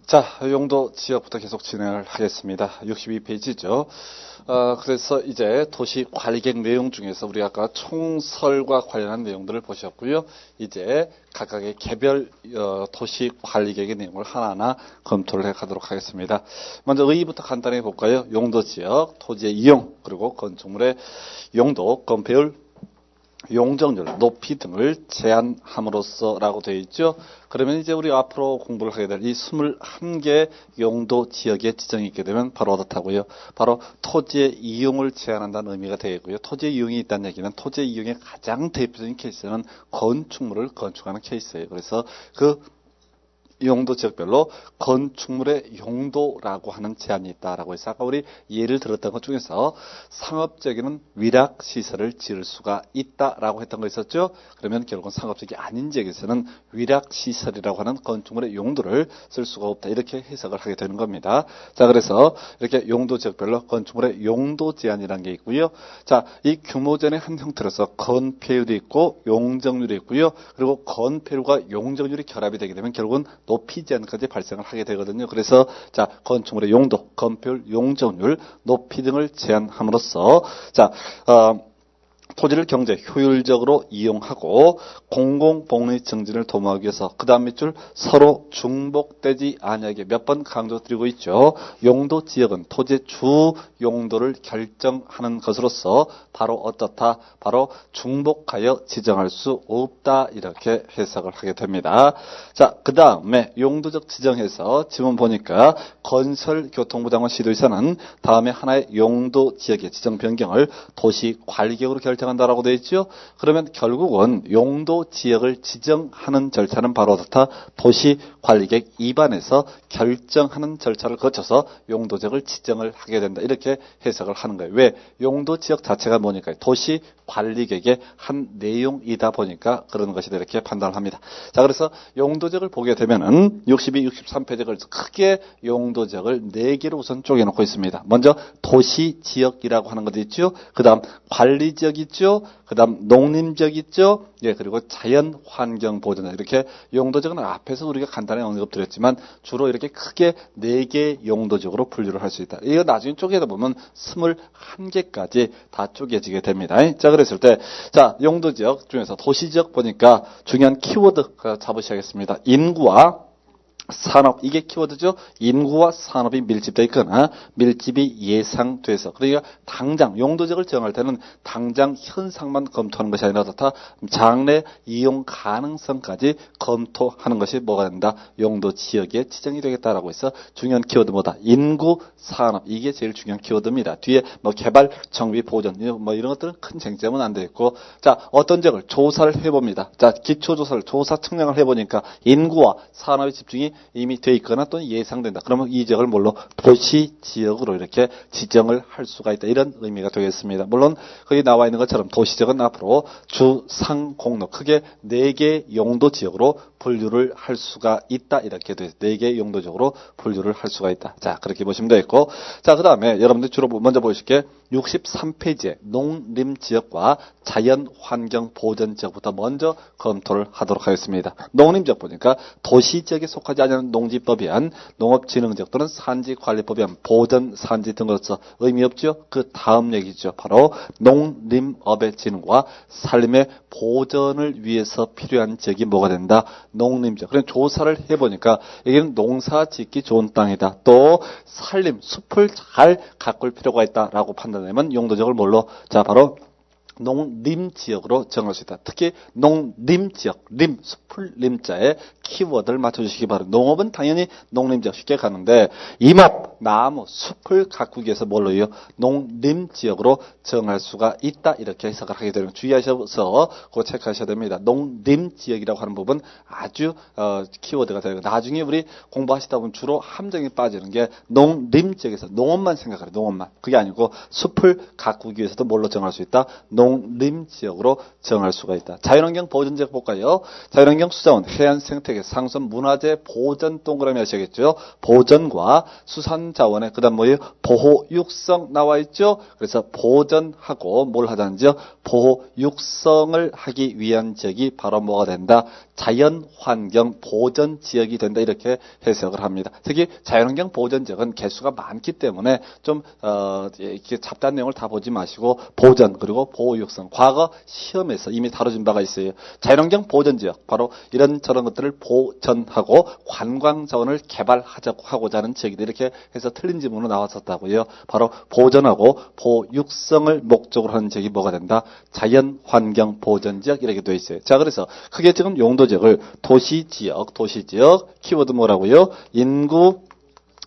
자, 용도 지역부터 계속 진행을 하겠습니다. 62페이지죠. 그래서 이제 도시 관리계획 내용 중에서 우리 아까 총설과 관련한 내용들을 보셨고요. 이제 각각의 개별 도시 관리계획의 내용을 하나하나 검토를 해 가도록 하겠습니다. 먼저 의의부터 간단히 볼까요? 용도 지역, 토지의 이용, 그리고 건축물의 용도, 건폐율, 용적률, 높이 등을 제한함으로써 라고 되어 있죠. 그러면 이제 우리 앞으로 공부를 하게 될 이 21개 용도 지역의 지정이 있게 되면 바로 어떻다고요? 바로 토지의 이용을 제한한다는 의미가 되겠고요. 토지의 이용이 있다는 얘기는 토지의 이용의 가장 대표적인 케이스는 건축물을 건축하는 케이스예요. 그래서 그 용도 지역별로 건축물의 용도라고 하는 제한이 있다라고 해서 아까 우리 예를 들었던 것 중에서 상업적인 위락시설을 지을 수가 있다라고 했던 거 있었죠. 그러면 결국은 상업적이 아닌 지역에서는 위락시설이라고 하는 건축물의 용도를 쓸 수가 없다, 이렇게 해석을 하게 되는 겁니다. 자, 그래서 이렇게 용도 지역별로 건축물의 용도 제한이라는 게 있고요. 자, 이 규모전의 한 형태로서 건폐율이 있고 용적률이 있고요. 그리고 건폐율과 용적률이 결합이 되게 되면 결국은 높이 제한까지 발생을 하게 되거든요. 그래서 자, 건축물의 용도, 건폐율, 용적률, 높이 등을 제한함으로써 자, 토지를 경제 효율적으로 이용하고 공공복리 증진을 도모하기 위해서 그 다음 밑줄 서로 중복되지 아니하게 몇 번 강조드리고 있죠. 용도 지역은 토지의 주 용도를 결정하는 것으로서 바로 어떻다? 바로 중복하여 지정할 수 없다, 이렇게 해석을 하게 됩니다. 자, 그 다음에 용도적 지정에서 지문 보니까 건설교통부 장관 시도에서는 다음에 하나의 용도 지역의 지정 변경을 도시관리계획으로 결정한다라고 되어 있죠. 그러면 결국은 용도 지역을 지정하는 절차는 바로 어떻다? 도시관리계획 2반에서 결정하는 절차를 거쳐서 용도 지역을 지정을 하게 된다, 이렇게 해석을 하는 거예요. 왜? 용도 지역 자체가 뭐니까 도시관리계획의 한 내용이다 보니까 그런 것이다, 이렇게 판단을 합니다. 자, 그래서 용도 지역을 보게 되면은 62, 63페이지를 크게 용도 지역을 4개로 우선 쪼개놓고 있습니다. 먼저 도시지역이라고 하는 것도 있죠. 그 다음 관리지역 있죠. 그 다음 농림지역 있죠. 예, 그리고 자연환경보전, 이렇게 용도지역은 앞에서 우리가 간단히 언급드렸지만 주로 이렇게 크게 4개 용도지역으로 분류를 할 수 있다. 이거 나중에 쪼개다 보면 21개까지 다 쪼개지게 됩니다. 자, 그랬을 때 자, 용도지역 중에서 도시지역 보니까 중요한 키워드 잡으셔야겠습니다. 인구와 산업, 이게 키워드죠. 인구와 산업이 밀집되어 있거나 밀집이 예상돼서, 그러니까 당장 용도지역을 정할 때는 당장 현상만 검토하는 것이 아니라 어떻다? 장래 이용 가능성까지 검토하는 것이 뭐가 된다? 용도지역에 지정이 되겠다라고 해서 중요한 키워드 뭐다? 인구, 산업, 이게 제일 중요한 키워드입니다. 뒤에 뭐 개발, 정비, 보전 뭐 이런 것들은 큰 쟁점은 안 되겠고, 자, 어떤 지역을 조사를 해봅니다. 자, 기초조사를 조사 측량을 해보니까 인구와 산업의 집중이 이미 돼 있거나 또는 예상된다. 그러면 이 지역을 뭘로? 도시지역으로 이렇게 지정을 할 수가 있다, 이런 의미가 되겠습니다. 물론 거기 나와 있는 것처럼 도시지역은 앞으로 주상공로 크게 4개 용도지역으로 분류를 할 수가 있다, 이렇게 돼 있어요. 4개 용도지역으로 분류를 할 수가 있다. 자, 그렇게 보시면 되겠고, 자, 그 다음에 여러분들 주로 먼저 보실게 63페이지에 농림지역과 자연환경보전지역부터 먼저 검토를 하도록 하겠습니다. 농림지역 보니까 도시지역에 속하지 않는 농지법에 의한 농업진흥지역 또는 산지관리법에 의한 보전산지 등으로서 의미 없죠. 그 다음 얘기죠. 바로 농림업의 진흥과 삶의 보전을 위해서 필요한 지역이 뭐가 된다? 농림지역. 그럼 조사를 해보니까 여기는 농사 짓기 좋은 땅이다. 또 산림, 숲을 잘 가꿀 필요가 있다라고 판단하면 용도지역을 뭘로? 자, 바로 농림지역으로 정할 수 있다. 특히 농림지역, 림, 숲을 림자에 키워드를 맞춰주시기 바랍니다. 농업은 당연히 농림지역 쉽게 가는데 임업, 나무, 숲을 가꾸기 위해서 뭘로요? 농림지역으로 정할 수가 있다, 이렇게 해석을 하게 되는, 주의하셔서 그거 체크하셔야 됩니다. 농림지역이라고 하는 부분 아주 키워드가 되고, 나중에 우리 공부하시다 보면 주로 함정에 빠지는 게 농림지역에서 농업만 생각하래요. 농업만. 그게 아니고 숲을 가꾸기 위해서도 뭘로 정할 수 있다? 농림지역으로 정할 수가 있다. 자연환경 보전지역 볼까요? 자연환경 수자원, 해안 생태계, 상선 문화재 보전 동그라미 하셔야겠죠. 보전과 수산자원에 그다음 뭐예요? 보호 육성 나와 있죠. 그래서 보전하고 뭘 하자는지요? 보호 육성을 하기 위한 지역이 바로 뭐가 된다? 자연환경 보전지역이 된다. 이렇게 해석을 합니다. 특히 자연환경 보전지역은 개수가 많기 때문에 좀 이렇게 잡다한 내용을 다 보지 마시고 보전 그리고 보호 육성 과거 시험에서 이미 다뤄진 바가 있어요. 자연환경 보전지역 바로 이런 저런 것들을 보전하고 관광자원을 개발하고자 하는 지역이다. 이렇게 해서 틀린 지문으로 나왔었다고요. 바로 보전하고 보호 육성을 목적으로 하는 지역이 뭐가 된다? 자연환경 보전지역 이렇게 되어 있어요. 자, 그래서 크게 지금 용도지역을 도시지역 키워드 뭐라고요? 인구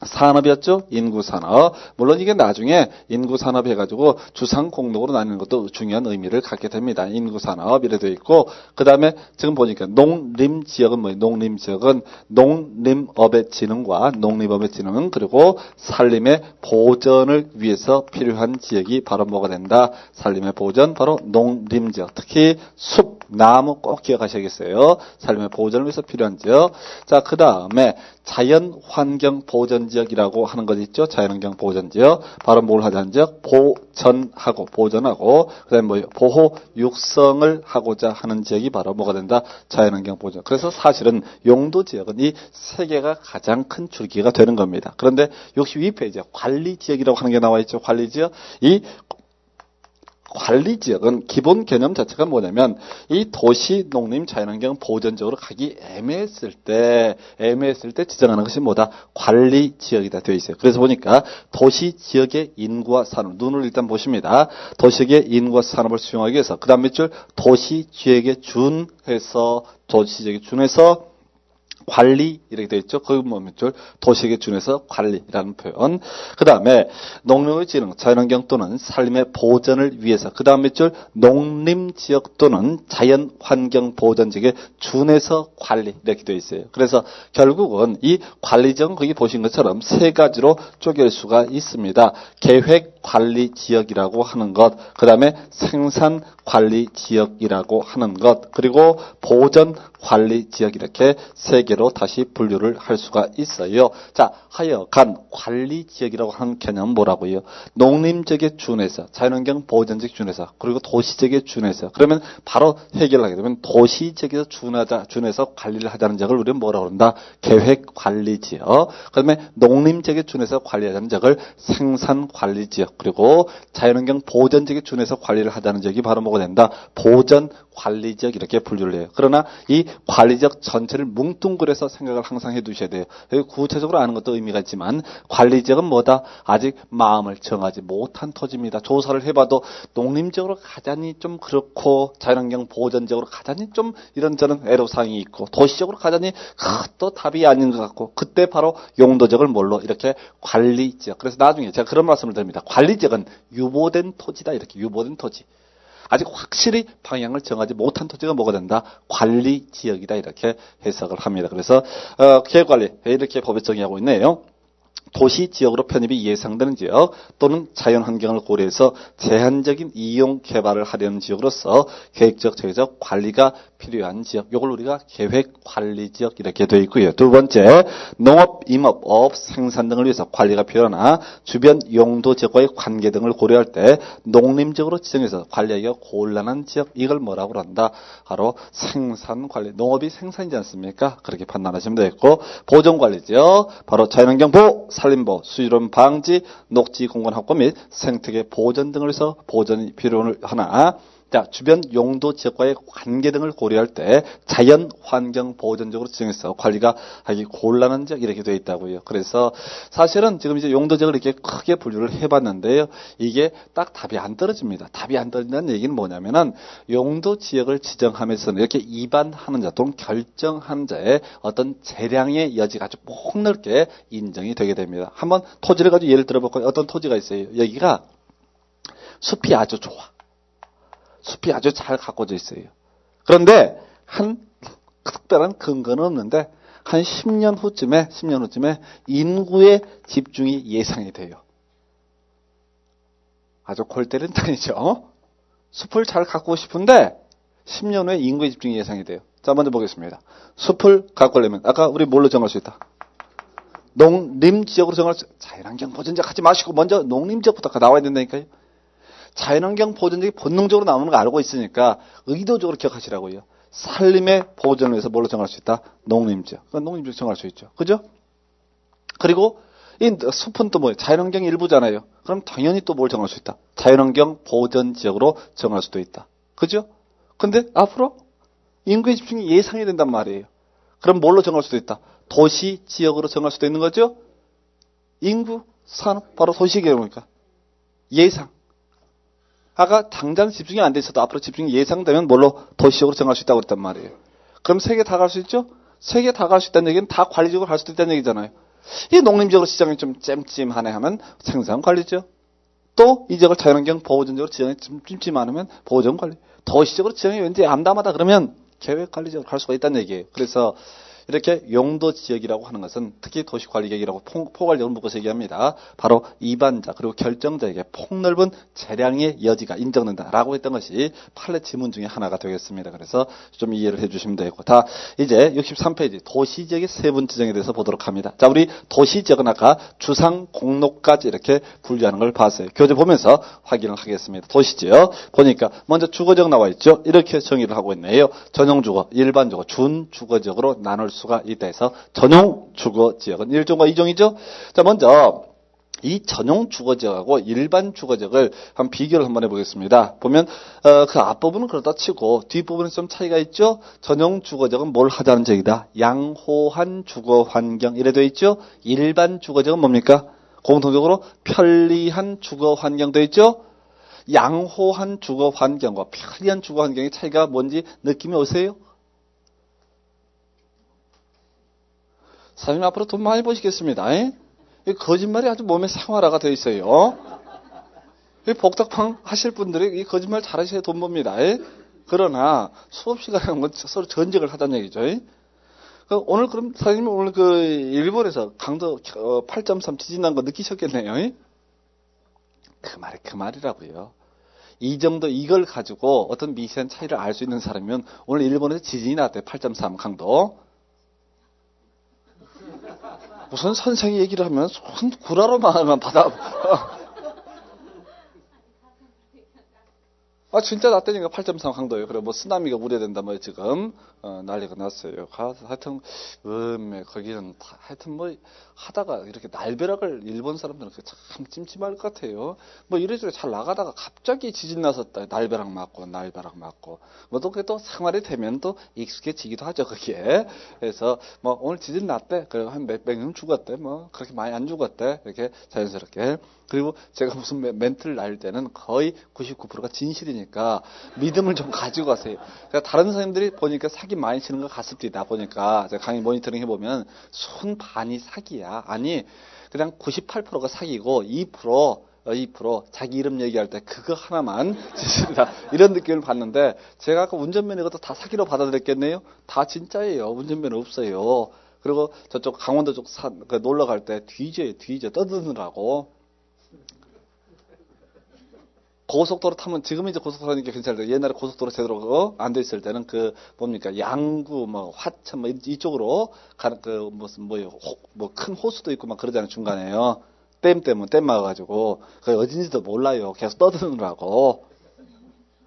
산업이었죠? 인구산업. 물론 이게 나중에 인구산업 해가지고 주상공동으로 나뉘는 것도 중요한 의미를 갖게 됩니다. 인구산업 이래 되어 있고 그 다음에 지금 보니까 농림지역은 뭐예요? 농림지역은 농림업의 진흥과 농림업의 진흥 그리고 산림의 보전을 위해서 필요한 지역이 바로 뭐가 된다? 산림의 보전 바로 농림지역. 특히 숲, 나무 꼭 기억하셔야겠어요. 산림의 보전을 위해서 필요한 지역. 자, 그 다음에 자연환경 보전지역이라고 하는 것 있죠. 자연환경 보전지역. 바로 뭘 하자는 지역? 보전하고 그 다음에 뭐예요? 보호 육성을 하고자 하는 지역이 바로 뭐가 된다? 자연환경 보전. 그래서 사실은 용도지역은 이 세 개가 가장 큰 줄기가 되는 겁니다. 그런데 62페이지에 관리지역이라고 하는 게 나와 있죠. 관리지역. 이 관리지역은 기본 개념 자체가 뭐냐면 이 도시 농림 자연환경 보전지역으로 가기 애매했을 때 지정하는 것이 뭐다? 관리지역이다 되어 있어요. 그래서 보니까 도시지역의 인구와 산업 눈을 일단 보십니다. 도시지역의 인구와 산업을 수용하기 위해서 그 다음 밑줄 도시지역에 준해서 관리 이렇게 되어 있죠. 거기 뭐 밑줄 도시에게 준해서 관리라는 표현. 그 다음에 농림의 진흥, 자연환경 또는 산림의 보전을 위해서. 그 다음 밑줄 농림지역 또는 자연환경 보전지역에 준해서 관리 이렇게 되어 있어요. 그래서 결국은 이 관리지역은 거기 보신 것처럼 세 가지로 쪼갤 수가 있습니다. 계획관리지역이라고 하는 것, 그 다음에 생산관리지역이라고 하는 것, 그리고 보전관리지역 이렇게 세 개로 다시 분류를 할 수가 있어요. 자, 하여간 관리지역이라고 하는 개념은 뭐라고요? 농림지역에 준해서, 자연환경 보전지역 준해서, 그리고 도시지역에 준해서. 그러면 바로 해결하게 되면 도시지역에서 준해서 관리를 하자는 지역을 우리는 뭐라고 그런다? 계획관리지역. 그 다음에 농림지역에 준해서 관리하자는 지역을 생산관리지역. 그리고 자연환경 보전지역에 준해서 관리를 하자는 지역이 바로 뭐가 된다? 보전관리지역 이렇게 분류를 해요. 그러나 이 관리지역 전체를 뭉뚱그려서 생각을 항상 해두셔야 돼요. 여기 구체적으로 아는 것도 의미가 있지만 관리지역은 뭐다? 아직 마음을 정하지 못한 토지입니다. 조사를 해봐도 농림지역으로 가자니 좀 그렇고 자연환경 보전지역으로 가자니 좀 이런저런 애로사항이 있고 도시적으로 가자니 또 답이 아닌 것 같고 그때 바로 용도지역을 뭘로 이렇게 관리지역. 그래서 나중에 제가 그런 말씀을 드립니다. 관리지역은 유보된 토지다. 이렇게 유보된 토지. 아직 확실히 방향을 정하지 못한 토지가 뭐가 된다? 관리지역이다. 이렇게 해석을 합니다. 그래서 계획관리 이렇게 법에 정의하고 있네요. 도시지역으로 편입이 예상되는 지역 또는 자연환경을 고려해서 제한적인 이용 개발을 하려는 지역으로서 계획적, 체계적 관리가 필요한 지역. 이걸 우리가 계획관리지역 이렇게 되어 있고요. 두 번째, 농업, 임업, 어업, 생산 등을 위해서 관리가 필요하나 주변 용도 지역과의 관계 등을 고려할 때 농림지역으로 지정해서 관리하기가 곤란한 지역. 이걸 뭐라고 한다? 바로 생산관리. 농업이 생산이지 않습니까? 그렇게 판단하시면 되겠고 보존관리지역. 바로 자연환경 보호, 산림보호, 수질오염 방지, 녹지 공간 확보 및 생태계 보전 등을 위해서 보전이 필요하나 자, 주변 용도 지역과의 관계 등을 고려할 때 자연환경 보전적으로 지정해서 관리가 하기 곤란한 지역 이렇게 되어 있다고요. 그래서 사실은 지금 이제 용도 지역을 이렇게 크게 분류를 해봤는데요. 이게 딱 답이 안 떨어집니다. 답이 안 떨어진다는 얘기는 뭐냐면은 용도 지역을 지정하면서는 이렇게 입안하는 자 또는 결정하는 자의 어떤 재량의 여지가 아주 폭넓게 인정이 되게 됩니다. 한번 토지를 가지고 예를 들어볼까요? 어떤 토지가 있어요. 여기가 숲이 아주 좋아. 숲이 아주 잘 가꿔져 있어요. 그런데 한 특별한 근거는 없는데 한 10년 후쯤에 인구의 집중이 예상이 돼요. 아주 골 때리는 땅이죠. 숲을 잘 가꾸고 싶은데 10년 후에 인구의 집중이 예상이 돼요. 자, 먼저 보겠습니다. 숲을 가꾸려면 아까 우리 뭘로 정할 수 있다? 농림지역으로 정할 수, 자연환경 보전지역 하지 마시고 먼저 농림지역부터 나와야 된다니까요. 자연환경 보전지역이 본능적으로 나오는 거 알고 있으니까 의도적으로 기억하시라고요. 산림의 보전을 위해서 뭘로 정할 수 있다? 농림지역. 그러니까 농림지역 정할 수 있죠. 그죠? 그리고 이 숲은 또 뭐예요? 자연환경의 일부잖아요. 그럼 당연히 또 뭘 정할 수 있다? 자연환경 보전지역으로 정할 수도 있다. 그죠? 근데 앞으로 인구의 집중이 예상이 된단 말이에요. 그럼 뭘로 정할 수도 있다? 도시 지역으로 정할 수도 있는 거죠? 인구, 산업, 바로 도시계획이니까. 예상. 아까 당장 집중이 안 돼 있어도 앞으로 집중이 예상되면 뭘로 도시적으로 정할 수 있다고 그랬단 말이에요. 그럼 세 개 다 갈 수 있죠? 세 개 다 갈 수 있다는 얘기는 다 관리적으로 갈 수도 있다는 얘기잖아요. 이 농림지역으로 지정이 좀 찜찜하네 하면 생산관리죠. 또 이 지역을 자연환경 보호전적으로 지정이 좀 찜찜하면 보호전관리. 도시적으로 지정이 왠지 암담하다 그러면 계획관리적으로 갈 수가 있다는 얘기예요. 그래서 이렇게 용도지역이라고 하는 것은 특히 도시관리계획이라고 포괄적으로 묶어서 얘기합니다. 바로 입안자 그리고 결정자에게 폭넓은 재량의 여지가 인정된다라고 했던 것이 판례 지문 중에 하나가 되겠습니다. 그래서 좀 이해를 해주시면 되고 다 이제 63페이지 도시지역의 세분 지정에 대해서 보도록 합니다. 자, 우리 도시지역은 아까 주상 공로까지 이렇게 분류하는 걸 봤어요. 교재 보면서 확인을 하겠습니다. 도시지역 보니까 먼저 주거지역 나와 있죠. 이렇게 정의를 하고 있네요. 전용주거, 일반주거, 준주거지역으로 나눌 수가 있다 해서 전용 주거지역은 1종과 2종이죠. 자, 먼저 이 전용 주거지역하고 일반 주거지역을 한번 비교를 한번 해보겠습니다. 보면 그 앞부분은 그렇다 치고 뒷부분은 좀 차이가 있죠. 전용 주거지역은 뭘 하자는 지역이다. 양호한 주거 환경 이래 되어 있죠. 일반 주거지역은 뭡니까? 공통적으로 편리한 주거 환경 되어 있죠. 양호한 주거 환경과 편리한 주거 환경의 차이가 뭔지 느낌이 오세요? 사장님 앞으로 돈 많이 버시겠습니다. 이 거짓말이 아주 몸에 생활화가 되어 있어요. 이 복덕방 하실 분들이 이 거짓말 잘하셔야 돈 법니다. 그러나 수업 시간에 서로 전쟁을 하자는 얘기죠. 오늘 그럼 사장님 오늘 그 일본에서 강도 8.3 지진 난 거 느끼셨겠네요. 그 말이라고요. 이 정도 이걸 가지고 어떤 미세한 차이를 알 수 있는 사람이면 오늘 일본에서 지진이 났대요. 8.3 강도. 무슨 선생이 얘기를 하면 손 구라로만 받아. 아, 진짜 났다니까 8.3 강도예요. 그래, 뭐, 쓰나미가 우려된다, 뭐, 지금, 난리가 났어요. 하여튼, 거기는, 하여튼 뭐, 하다가 이렇게 날벼락을 일본 사람들은 참 찜찜할 것 같아요. 뭐, 이래저래 잘 나가다가 갑자기 지진 났었다. 날벼락 맞고. 뭐, 또 그게 또 생활이 되면 또 익숙해지기도 하죠, 거기에. 그래서, 뭐, 오늘 지진 났대. 그리고 한 몇백 명 죽었대. 뭐, 그렇게 많이 안 죽었대. 이렇게 자연스럽게. 그리고 제가 무슨 멘트를 날 때는 거의 99%가 진실이니까 믿음을 좀 가지고 가세요. 그러니까 다른 선생님들이 보니까 사기 많이 치는 것 같습니다. 보니까 제가 강의 모니터링 해보면 손 반이 사기야. 아니 그냥 98%가 사기고 2% 자기 이름 얘기할 때 그거 하나만 진실이다. 이런 느낌을 받는데 제가 아까 운전면허 이것도 다 사기로 받아들였겠네요. 다 진짜예요. 운전면허 없어요. 그리고 저쪽 강원도 쪽 놀러 갈 때 뒤져 떠드느라고. 고속도로 타면 지금 이제 고속도로 하니까 괜찮은데 옛날에 고속도로 제대로 안 돼 있을 때는 그 뭡니까 양구 뭐 화천 뭐 이쪽으로 가는 그 무슨 뭐요 뭐 큰 호수도 있고 막 그러잖아요. 중간에요. 댐 때문에 댐 막아가지고 그 어딘지도 몰라요. 계속 떠드느라고.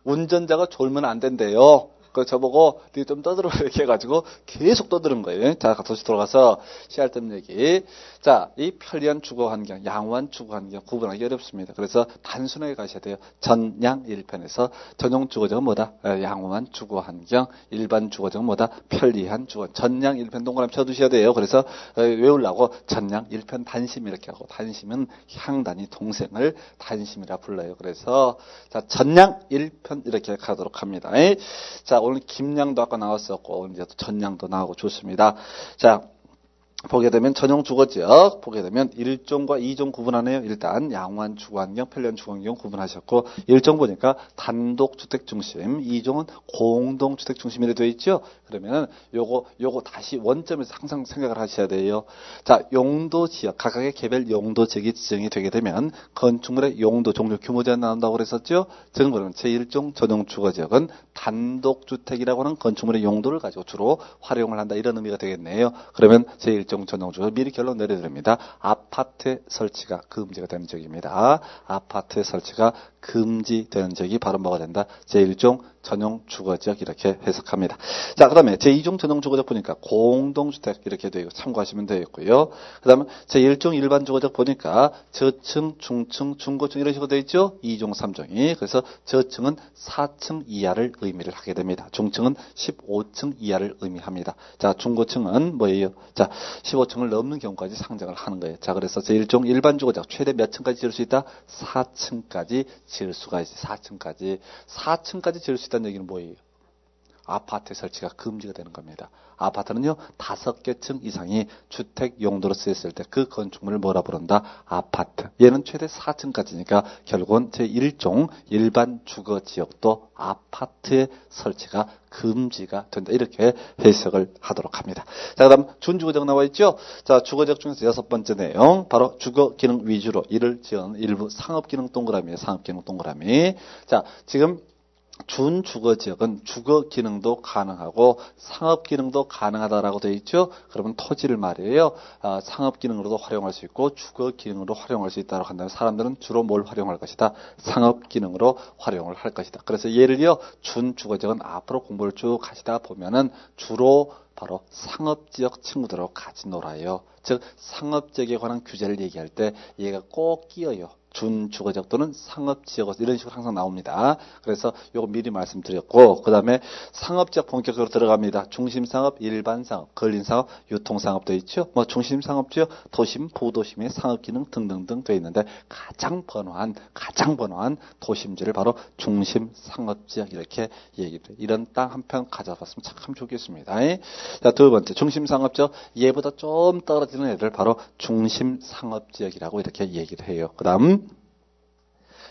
운전자가 졸면 안 된대요. 그 저보고 좀 떠들어 이렇게 해가지고 계속 떠드는 거예요. 자, 다시 돌아가서 씨알점 얘기. 자, 이 편리한 주거 환경, 양호한 주거 환경 구분하기 어렵습니다. 그래서 단순하게 가셔야 돼요. 전양 1편에서 전용 주거지역은 뭐다? 양호한 주거 환경, 일반 주거지역은 뭐다? 편리한 주거. 전양 1편 동그라미 쳐두셔야 돼요. 그래서 외우려고 전양 1편 단심 이렇게 하고 단심은 향단이 동생을 단심이라 불러요. 그래서 자, 전양 1편 이렇게 가도록 합니다. 자, 오늘 김양도 아까 나왔었고 이제 전양도 나오고 좋습니다. 자, 보게 되면 전용 주거지역 보게 되면 1종과 2종 구분하네요. 일단 양호한 주거환경, 편리한 주거환경 구분하셨고 1종 보니까 단독주택 중심, 2종은 공동주택 중심이라 되어 있죠. 그러면 요거 다시 원점에서 항상 생각을 하셔야 돼요. 자, 용도 지역, 각각의 개별 용도 지역이 지정이 되게 되면 건축물의 용도, 종류, 규모 제한 나온다고 그랬었죠. 지금 그러면 제1종 전용 주거지역은 단독주택이라고 하는 건축물의 용도를 가지고 주로 활용을 한다 이런 의미가 되겠네요. 그러면 제1종 전용 주거 미리 결론 내려드립니다. 아파트 설치가 금지가 되는 지역입니다. 아파트 설치가 금지되는 지역이 바로 뭐가 된다? 제1종 전용 주거지역 이렇게 해석합니다. 자, 그 다음에 제2종 전용 주거지역 보니까 공동주택 이렇게 되어 있고 참고하시면 되겠고요. 그 다음에 제1종 일반 주거지역 보니까 저층, 중층, 중고층 이런 식으로 되어 있죠. 2종, 3종이. 그래서 저층은 4층 이하를 의미를 하게 됩니다. 중층은 15층 이하를 의미합니다. 자, 중고층은 뭐예요? 자, 15층을 넘는 경우까지 상정을 하는 거예요. 자, 그래서 제1종 일반 주거지역 최대 몇 층까지 지을 수 있다? 4층까지 지을 수가 있어요. 4층까지 지을 수 있다는 얘기는 뭐예요? 아파트 설치가 금지가 되는 겁니다. 아파트는요, 5개 층 이상이 주택 용도로 쓰였을 때 그 건축물을 뭐라 부른다? 아파트. 얘는 최대 4층까지니까 결국은 제1종 일반 주거 지역도 아파트의 설치가 금지가 된다. 이렇게 해석을 하도록 합니다. 자, 그다음 준주거지역 나와 있죠? 자, 주거지역 중에서 6번째 내용, 바로 주거 기능 위주로 이를 지은 일부 상업 기능 동그라미에 상업 기능 동그라미. 자, 지금 준주거지역은 주거 기능도 가능하고 상업 기능도 가능하다라고 되어 있죠. 그러면 토지를 말이에요. 상업 기능으로도 활용할 수 있고 주거 기능으로 활용할 수 있다고 한다면 사람들은 주로 뭘 활용할 것이다? 상업 기능으로 활용을 할 것이다. 그래서 예를요, 준주거지역은 앞으로 공부를 쭉 하시다 보면은 주로 바로 상업지역 친구들하고 같이 놀아요. 즉 상업지역에 관한 규제를 얘기할 때 얘가 꼭 끼어요. 준주거지역 또는 상업지역 이런 식으로 항상 나옵니다. 그래서 요거 미리 말씀드렸고 그 다음에 상업지역 본격적으로 들어갑니다. 중심상업, 일반상업, 근린상업, 유통상업 되어 있죠. 뭐 중심상업지역, 도심, 부도심의 상업기능 등등등 되어 있는데 가장 번화한 도심지를 바로 중심상업지역 이렇게 얘기해요. 이런 땅 한 편 가져봤으면 참 좋겠습니다. 자, 두 번째 중심상업지역, 얘보다 좀 떨어지는 애들 바로 중심상업지역이라고 이렇게 얘기를 해요. 그 다음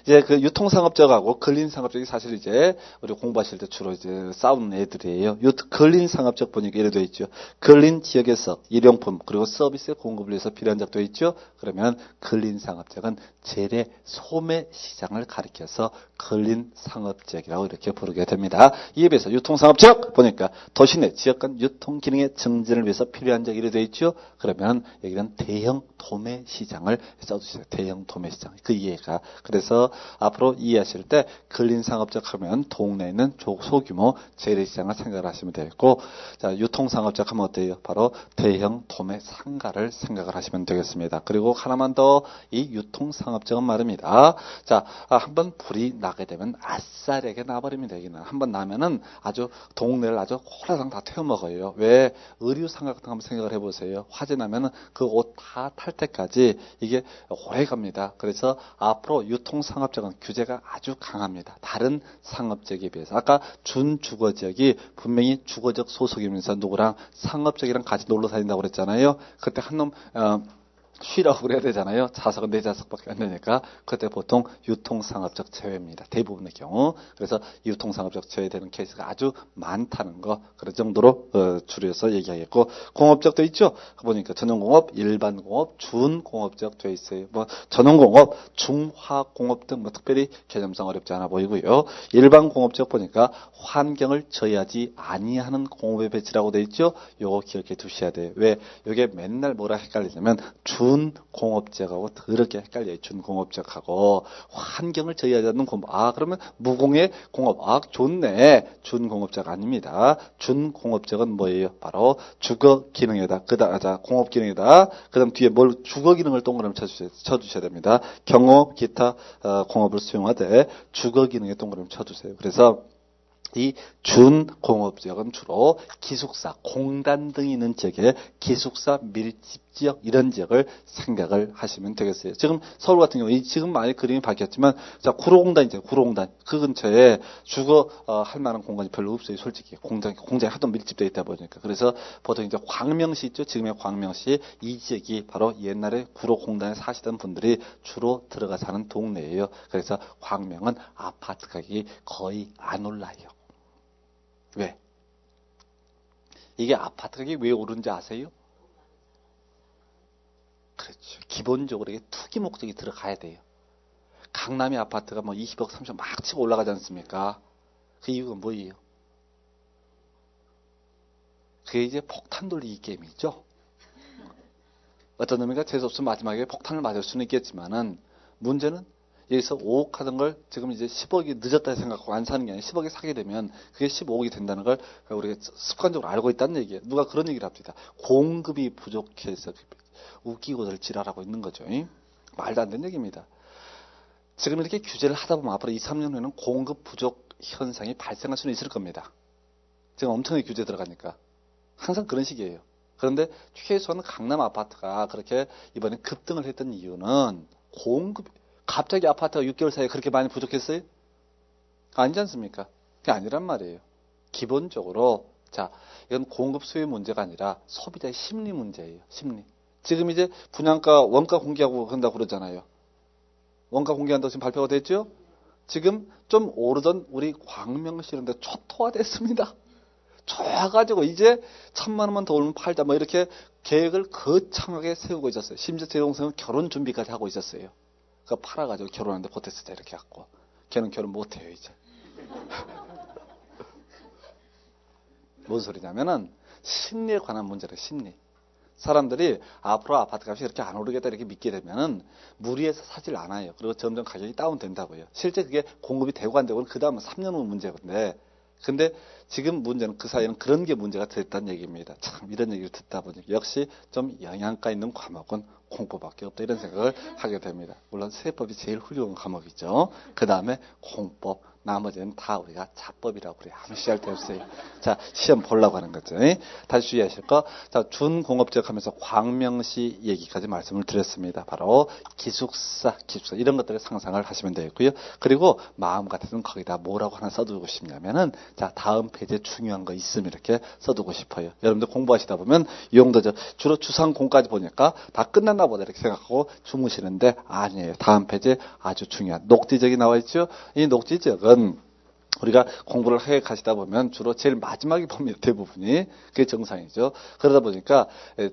이제 그 유통상업적하고 근린상업적이 사실 이제 우리 공부하실 때 주로 이제 싸우는 애들이에요. 근린상업적 보니까 이래 되어 있죠. 근린 지역에서 일용품 그리고 서비스 공급을 위해서 필요한 적 되어 있죠. 그러면 근린상업적은 재래 소매 시장을 가리켜서 근린상업적이라고 이렇게 부르게 됩니다. 이에 비해서 유통상업적 보니까 도시 내 지역 간 유통 기능의 증진을 위해서 필요한 적 이래 되어 있죠. 그러면 여기는 대형 도매 시장을 써주세요. 대형 도매 시장. 그 이해가. 그래서 앞으로 이해하실 때 근린상업적 하면 동네에 있는 소규모 재래시장을 생각을 하시면 되겠고, 자, 유통상업적 하면 어때요? 바로 대형 도매 상가를 생각을 하시면 되겠습니다. 그리고 하나만 더 이 유통상업적은 말입니다. 자, 한번 불이 나게 되면 아싸리하게 나버립니다. 여기는 한번 나면은 아주 동네를 아주 호라당 다 태워먹어요. 왜? 의류상가 같은 거 한번 생각을 해보세요. 화재 나면은 그 옷 다 탈 때까지 이게 오래 갑니다. 그래서 앞으로 유통상업적은 규제가 아주 강합니다. 다른 상업지역에 비해서. 아까 준주거지역이 분명히 주거적 소속이면서 누구랑 상업적이랑 같이 놀러 다닌다고 그랬잖아요. 그때 한놈 쉬라고 그래야 되잖아요. 좌석은 4좌석밖에 안 되니까. 그때 보통 유통상업적 제외입니다. 대부분의 경우. 그래서 유통상업적 제외되는 케이스가 아주 많다는 거 그런 정도로 줄여서 얘기하겠고, 공업적도 있죠. 보니까 전용공업, 일반공업, 준공업적 돼 있어요. 뭐 전용공업, 중화공업 등 뭐 특별히 개념상 어렵지 않아 보이고요. 일반공업적 보니까 환경을 저해하지 아니하는 공업의 배치라고 돼 있죠. 요거 기억해 두셔야 돼요. 왜? 요게 맨날 뭐라 헷갈리냐면 준공업적하고 더럽게 헷갈려요. 준공업적하고 환경을 저해하지 않는 공업. 그러면 무공의 공업. 좋네. 준공업적 아닙니다. 준공업적은 뭐예요? 바로 주거 기능에다. 공업 기능에다. 그 다음 뒤에 뭘 주거 기능을 동그라미 쳐주셔야 됩니다. 경업, 기타 공업을 수용하되 주거 기능에 동그라미 쳐주세요. 그래서 이 준공업지역은 주로 기숙사, 공단 등이 있는 지역에 기숙사 밀집 지역 이런 지역을 생각을 하시면 되겠어요. 지금 서울 같은 경우 지금 많이 그림이 바뀌었지만 자 구로공단 이제 구로공단 그 근처에 주거 할 만한 공간이 별로 없어요. 솔직히 공장이 하도 밀집되어 있다 보니까 그래서 보통 이제 광명시 있죠. 지금의 광명시 이 지역이 바로 옛날에 구로공단에 사시던 분들이 주로 들어가 사는 동네예요. 그래서 광명은 아파트 가격이 거의 안 올라요. 왜? 이게 아파트 가격이 왜 오른지 아세요? 그렇죠. 기본적으로 이게 투기 목적이 들어가야 돼요. 강남의 아파트가 뭐 20억, 30억 막 치고 올라가지 않습니까? 그 이유가 뭐예요? 그게 이제 폭탄 돌리기 게임이죠. 어떤 놈이가 재수없으면 마지막에 폭탄을 맞을 수는 있겠지만은 문제는 여기서 5억 하던 걸 지금 이제 10억이 늦었다 생각하고 안 사는 게 아니라 10억에 사게 되면 그게 15억이 된다는 걸 우리가 습관적으로 알고 있다는 얘기예요. 누가 그런 얘기를 합니다. 공급이 부족해서 웃기고들 지랄하고 있는 거죠. 말도 안 되는 얘기입니다. 지금 이렇게 규제를 하다 보면 앞으로 2, 3년 후에는 공급 부족 현상이 발생할 수는 있을 겁니다. 지금 엄청나게 규제 들어가니까. 항상 그런 식이에요. 그런데 최소한 강남 아파트가 그렇게 이번에 급등을 했던 이유는 갑자기 아파트가 6개월 사이에 그렇게 많이 부족했어요? 아니지 않습니까? 그게 아니란 말이에요. 기본적으로 자 이건 공급 수요 문제가 아니라 소비자의 심리 문제예요. 심리. 지금 이제 분양가 원가 공개하고 그런다고 그러잖아요. 원가 공개한다고 지금 발표가 됐죠? 지금 좀 오르던 우리 광명시 이런 데 초토화됐습니다. 좋아가지고 이제 1,000만 원만 더 올면 팔자 뭐 이렇게 계획을 거창하게 세우고 있었어요. 심지어 제 동생은 결혼 준비까지 하고 있었어요. 그거 팔아가지고 결혼하는데 보태쓰자 이렇게 갖고. 걔는 결혼 못해요 이제. 뭔 소리냐면은 심리에 관한 문제래. 심리. 사람들이 앞으로 아파트 값이 이렇게 안 오르겠다 이렇게 믿게 되면은 무리해서 사질 않아요. 그리고 점점 가격이 다운된다고요. 실제 그게 공급이 되고 안 되고는 그 다음은 3년 후 문제인데 근데 지금 문제는 그 사이에는 그런 게 문제가 됐다는 얘기입니다. 참 이런 얘기를 듣다 보니 역시 좀 영양가 있는 과목은 공법밖에 없다 이런 생각을 하게 됩니다. 물론 세법이 제일 훌륭한 과목이죠. 그 다음에 공법, 나머지는 다 우리가 자법이라고 그래요. 아무 시할 데 없어요. 자, 시험 보려고 하는 거죠. 다시 주의하실 거. 자, 준공업지역 하면서 광명시 얘기까지 말씀을 드렸습니다. 바로 기숙사 이런 것들을 상상을 하시면 되겠고요. 그리고 마음 같아서는 거기다 뭐라고 하나 써두고 싶냐면은 자, 다음 페이지에 중요한 거 있으면 이렇게 써두고 싶어요. 여러분들 공부하시다 보면 용도적 주로 주상공까지 보니까 다 끝났나 보다 이렇게 생각하고 주무시는데 아니에요. 다음 페이지에 아주 중요한 녹지적이 나와 있죠. 이 녹지적은 우리가 공부를 해 가시다 보면 주로 제일 마지막에 봅니다. 대부분이. 그게 정상이죠. 그러다 보니까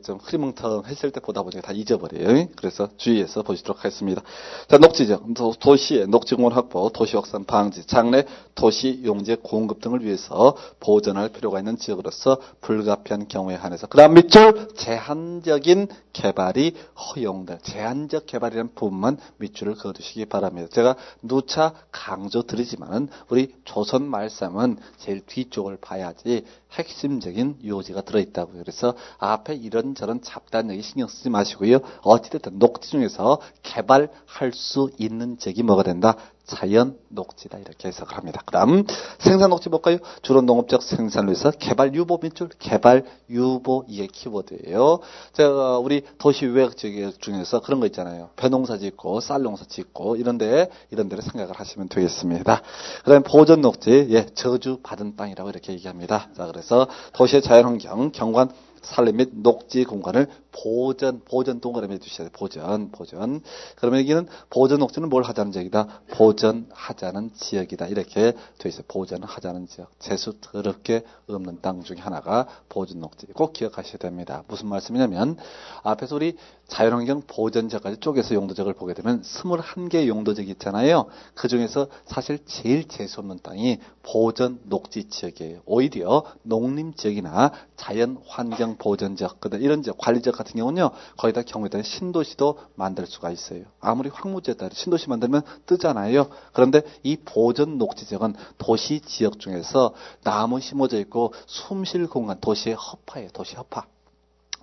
좀 흐리멍텅했을 때 보다 보니까 다 잊어버려요. 그래서 주의해서 보시도록 하겠습니다. 자, 녹지적. 도시의 녹지공원 확보, 도시 확산 방지, 장래 도시 용지 공급 등을 위해서 보존할 필요가 있는 지역으로서 불가피한 경우에 한해서 그 다음 밑줄 제한적인 개발이 허용될 제한적 개발이라는 부분만 밑줄을 그어두시기 바랍니다. 제가 누차 강조드리지만은 우리 조선 말씀은 제일 뒤쪽을 봐야지 핵심적인 요지가 들어있다고요. 그래서 앞에 이런저런 잡다한 얘기 신경 쓰지 마시고요. 어찌됐든 녹지 중에서 개발할 수 있는 지역이 뭐가 된다? 자연 녹지다 이렇게 해석을 합니다. 그다음 생산 녹지 볼까요? 주로 농업적 생산을 위해서 개발 유보 밑줄 개발 유보 이게 키워드예요. 제가 우리 도시 외곽 지역 중에서 그런 거 있잖아요. 벼농사 짓고 쌀 농사 짓고 이런 데를 생각을 하시면 되겠습니다. 그다음에 보전 녹지 저주 받은 땅이라고 이렇게 얘기합니다. 자, 그래서 도시의 자연환경 경관 산림 및 녹지 공간을 보전 동그라미 해주셔야 돼요. 보전. 그러면 여기는 보전 녹지는 뭘 하자는 지역이다? 보전하자는 지역이다. 이렇게 돼 있어요. 보전하자는 지역. 재수 더럽게 없는 땅 중에 하나가 보전 녹지. 꼭 기억하셔야 됩니다. 무슨 말씀이냐면 앞에서 우리 자연환경 보전지역까지 쪼개서 용도적을 보게 되면 21개의 용도적이 있잖아요. 그 중에서 사실 제일 재수 없는 땅이 보전 녹지 지역이에요. 오히려 농림지역이나 자연환경 보전지역, 이런 지역, 관리지역 같은 경우는요, 거기다 경우에 따라 신도시도 만들 수가 있어요. 아무리 황무지에 따라 신도시 만들면 뜨잖아요. 그런데 이 보전 녹지 지역은 도시 지역 중에서 나무 심어져 있고 숨 쉴 공간, 도시의 허파예요. 도시 허파.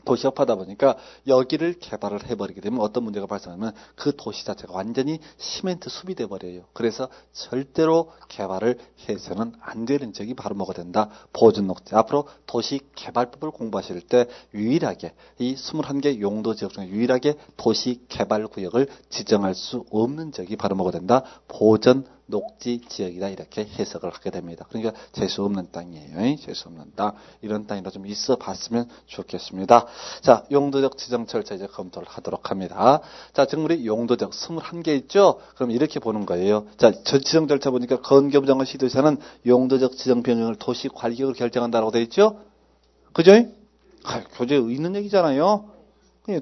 도시업하다 보니까 여기를 개발을 해버리게 되면 어떤 문제가 발생하면 그 도시 자체가 완전히 시멘트 숲이 돼버려요. 그래서 절대로 개발을 해서는 안 되는 지역이 바로 뭐가 된다? 보존녹지. 앞으로 도시 개발법을 공부하실 때 유일하게 이 21개 용도 지역 중에 유일하게 도시 개발 구역을 지정할 수 없는 지역이 바로 뭐가 된다? 보전 녹지 지역이다 이렇게 해석을 하게 됩니다. 그러니까 재수 없는 땅이에요. 재수 없는 땅. 이런 땅이라 좀 있어 봤으면 좋겠습니다. 자, 용도적 지정 절차 이제 검토를 하도록 합니다. 자, 지금 우리 용도적 21개 있죠? 그럼 이렇게 보는 거예요. 자, 저 지정 절차 보니까 건교부장과 시도지사는 용도적 지정 변경을 도시 관리격으로 결정한다라고 되어 있죠? 그죠? 교재에 있는 얘기잖아요.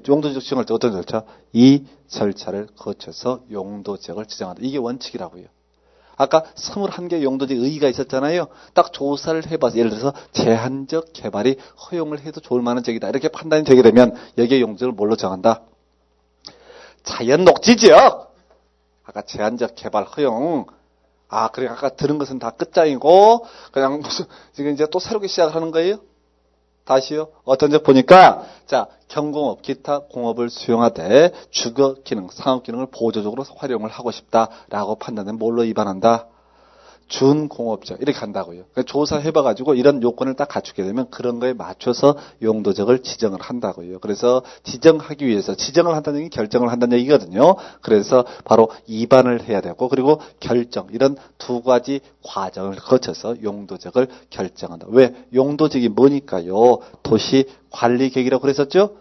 용도지역 지정할 때 어떤 절차? 이 절차를 거쳐서 용도지역을 지정한다. 이게 원칙이라고요. 아까 21개 용도지역 의의가 있었잖아요. 딱 조사를 해봐서 예를 들어서 제한적 개발이 허용을 해도 좋을 만한 지역이다. 이렇게 판단이 되게 되면 여기에 용도지역을 뭘로 정한다? 자연녹지지역. 아까 제한적 개발 허용. 그래 아까 들은 것은 다 끝장이고 그냥 무슨 지금 이제 또 새롭게 시작을 하는 거예요? 다시요. 어떤 적 보니까 자 경공업, 기타 공업을 수용하되 주거 기능, 상업 기능을 보조적으로 활용을 하고 싶다라고 판단되면 뭘로 위반한다? 준공업적 이렇게 한다고요. 그러니까 조사해봐가지고 이런 요건을 딱 갖추게 되면 그런 거에 맞춰서 용도적을 지정을 한다고요. 그래서 지정하기 위해서 지정을 한다는 얘기 결정을 한다는 얘기거든요. 그래서 바로 위반을 해야 되고 그리고 결정 이런 두 가지 과정을 거쳐서 용도적을 결정한다. 왜? 용도적이 뭐니까요? 도시관리계획이라고 그랬었죠?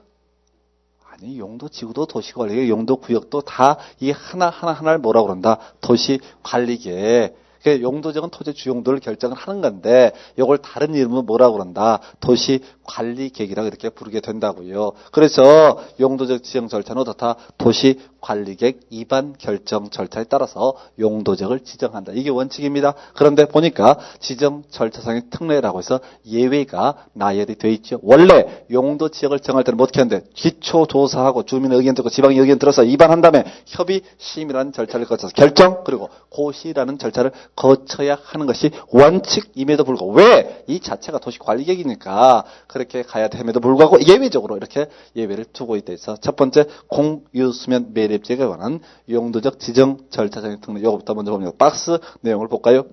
아니 용도지구도 도시관리계획, 용도구역도 다 이 하나하나를 뭐라고 그런다? 도시관리계획. 용도적은 토지 주용도를 결정을 하는 건데 이걸 다른 이름으로 뭐라고 그런다? 도시관리계획이라고 이렇게 부르게 된다고요. 그래서 용도적 지정 절차는 어떻다? 도시관리계획 위반 결정 절차에 따라서 용도적을 지정한다. 이게 원칙입니다. 그런데 보니까 지정 절차상의 특례라고 해서 예외가 나열이 되어 있죠. 원래 용도 지역을 정할 때는 어떻게 하는데 기초조사하고 주민의 의견 듣고 지방의 의견 들어서 위반한 다음에 협의심이라는 절차를 거쳐서 결정 그리고 고시라는 절차를 거쳐야 하는 것이 원칙임에도 불구하고 왜? 이 자체가 도시관리계획이니까 그렇게 가야 됨에도 불구하고 예외적으로 이렇게 예외를 두고 있대서 첫 번째 공유수면 매립지역에 관한 용도적 지정 절차상의 특례 이거부터 먼저 봅니다. 박스 내용을 볼까요?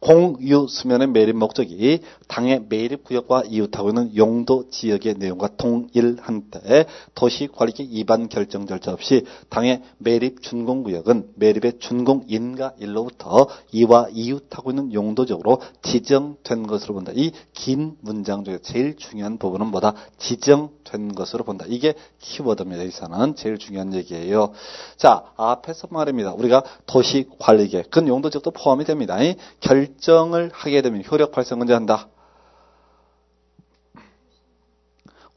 공유수면의 매립 목적이 당의 매립구역과 이웃하고 있는 용도지역의 내용과 동일한 때 도시관리계획 위반 결정 절차 없이 당의 매립 준공구역은 매립의 준공인가 일로부터 이와 이웃하고 있는 용도적으로 지정된 것으로 본다. 이 긴 문장 중에 제일 중요한 부분은 뭐다? 지정된 것으로 본다. 이게 키워드입니다. 여기서는 제일 중요한 얘기예요. 자, 앞에서 말입니다. 우리가 도시관리계획, 그건 용도지역도 포함이 됩니다. 결정을 하게 되면 효력 발생 언제 한다?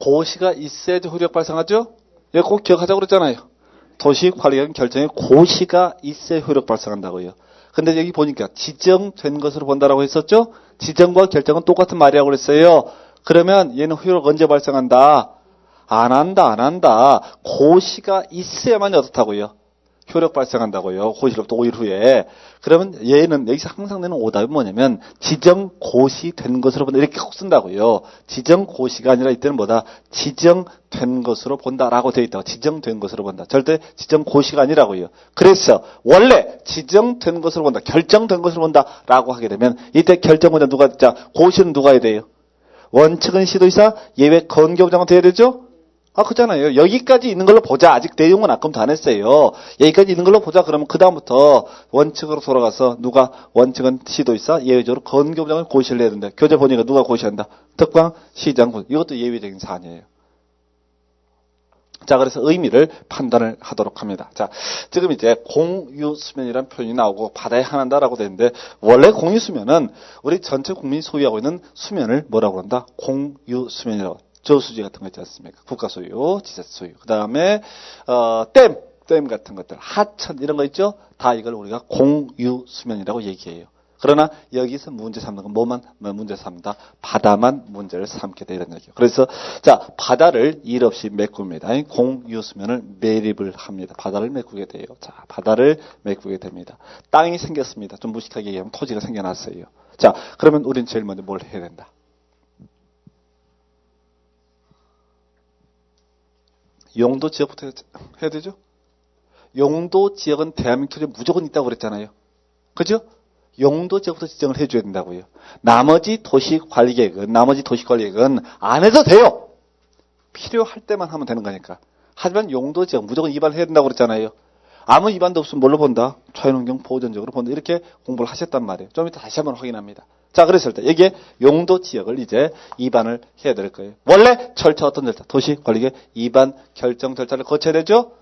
고시가 있어야지 효력 발생하죠? 이거 꼭 기억하자고 그랬잖아요. 도시관리계획 결정에 고시가 있어야 효력 발생한다고요. 근데 여기 보니까 지정된 것으로 본다라고 했었죠? 지정과 결정은 똑같은 말이라고 그랬어요. 그러면 얘는 효력 언제 발생한다? 안 한다. 고시가 있어야만 어떻다고요? 효력 발생한다고요. 고시로부터 5일 후에. 그러면 얘는 여기서 항상 내는 오답이 뭐냐면 지정고시 된 것으로 본다. 이렇게 꼭 쓴다고요. 지정고시가 아니라 이때는 뭐다? 지정된 것으로 본다라고 되어 있다고. 지정된 것으로 본다. 절대 지정고시가 아니라고요. 그래서 원래 지정된 것으로 본다. 결정된 것으로 본다라고 하게 되면 이때 결정권자 누가 자 고시는 누가 해야 돼요? 원칙은 시도지사, 예외 건교부장은 돼야 되죠? 그렇잖아요. 여기까지 있는 걸로 보자. 아직 내용은 아까부터 안 했어요. 여기까지 있는 걸로 보자. 그러면 그 다음부터 원칙으로 돌아가서 누가 원칙은 시도지사, 예외적으로 건교부장을 고시를 해야 된다. 교재 보니까 누가 고시한다? 특광, 시장, 이것도 예외적인 사안이에요. 자, 그래서 의미를 판단을 하도록 합니다. 자, 지금 이제 공유수면이라는 표현이 나오고 바다에 한한다라고 되는데 원래 공유수면은 우리 전체 국민이 소유하고 있는 수면을 뭐라고 한다? 공유수면이라고. 저수지 같은 거 있지 않습니까? 국가 소유, 지자 소유. 그 다음에 댐 같은 것들, 하천 이런 거 있죠? 다 이걸 우리가 공유수면이라고 얘기해요. 그러나 여기서 문제 삼는 건 뭐만 문제 삼다? 바다만 문제를 삼게 돼 이런 얘기예요. 그래서 자 바다를 일 없이 메꿉니다. 공유수면을 매립을 합니다. 바다를 메꾸게 돼요. 자 바다를 메꾸게 됩니다. 땅이 생겼습니다. 좀 무식하게 얘기하면 토지가 생겨났어요. 자 그러면 우리는 제일 먼저 뭘 해야 된다? 용도 지역부터 해야 되죠? 용도 지역은 대한민국 토지에 무조건 있다고 그랬잖아요. 그죠? 용도 지역부터 지정을 해줘야 된다고요. 나머지 도시관리계획은 안 해도 돼요. 필요할 때만 하면 되는 거니까. 하지만 용도 지역 무조건 위반해야 된다고 그랬잖아요. 아무 위반도 없으면 뭘로 본다? 자연환경 보전적으로 본다. 이렇게 공부를 하셨단 말이에요. 좀 이따 다시 한번 확인합니다. 자, 그랬을 때 여기에 용도 지역을 이제 위반을 해야 될 거예요. 원래 절차 어떤 절차? 도시관리계획 위반 결정 절차를 거쳐야 되죠?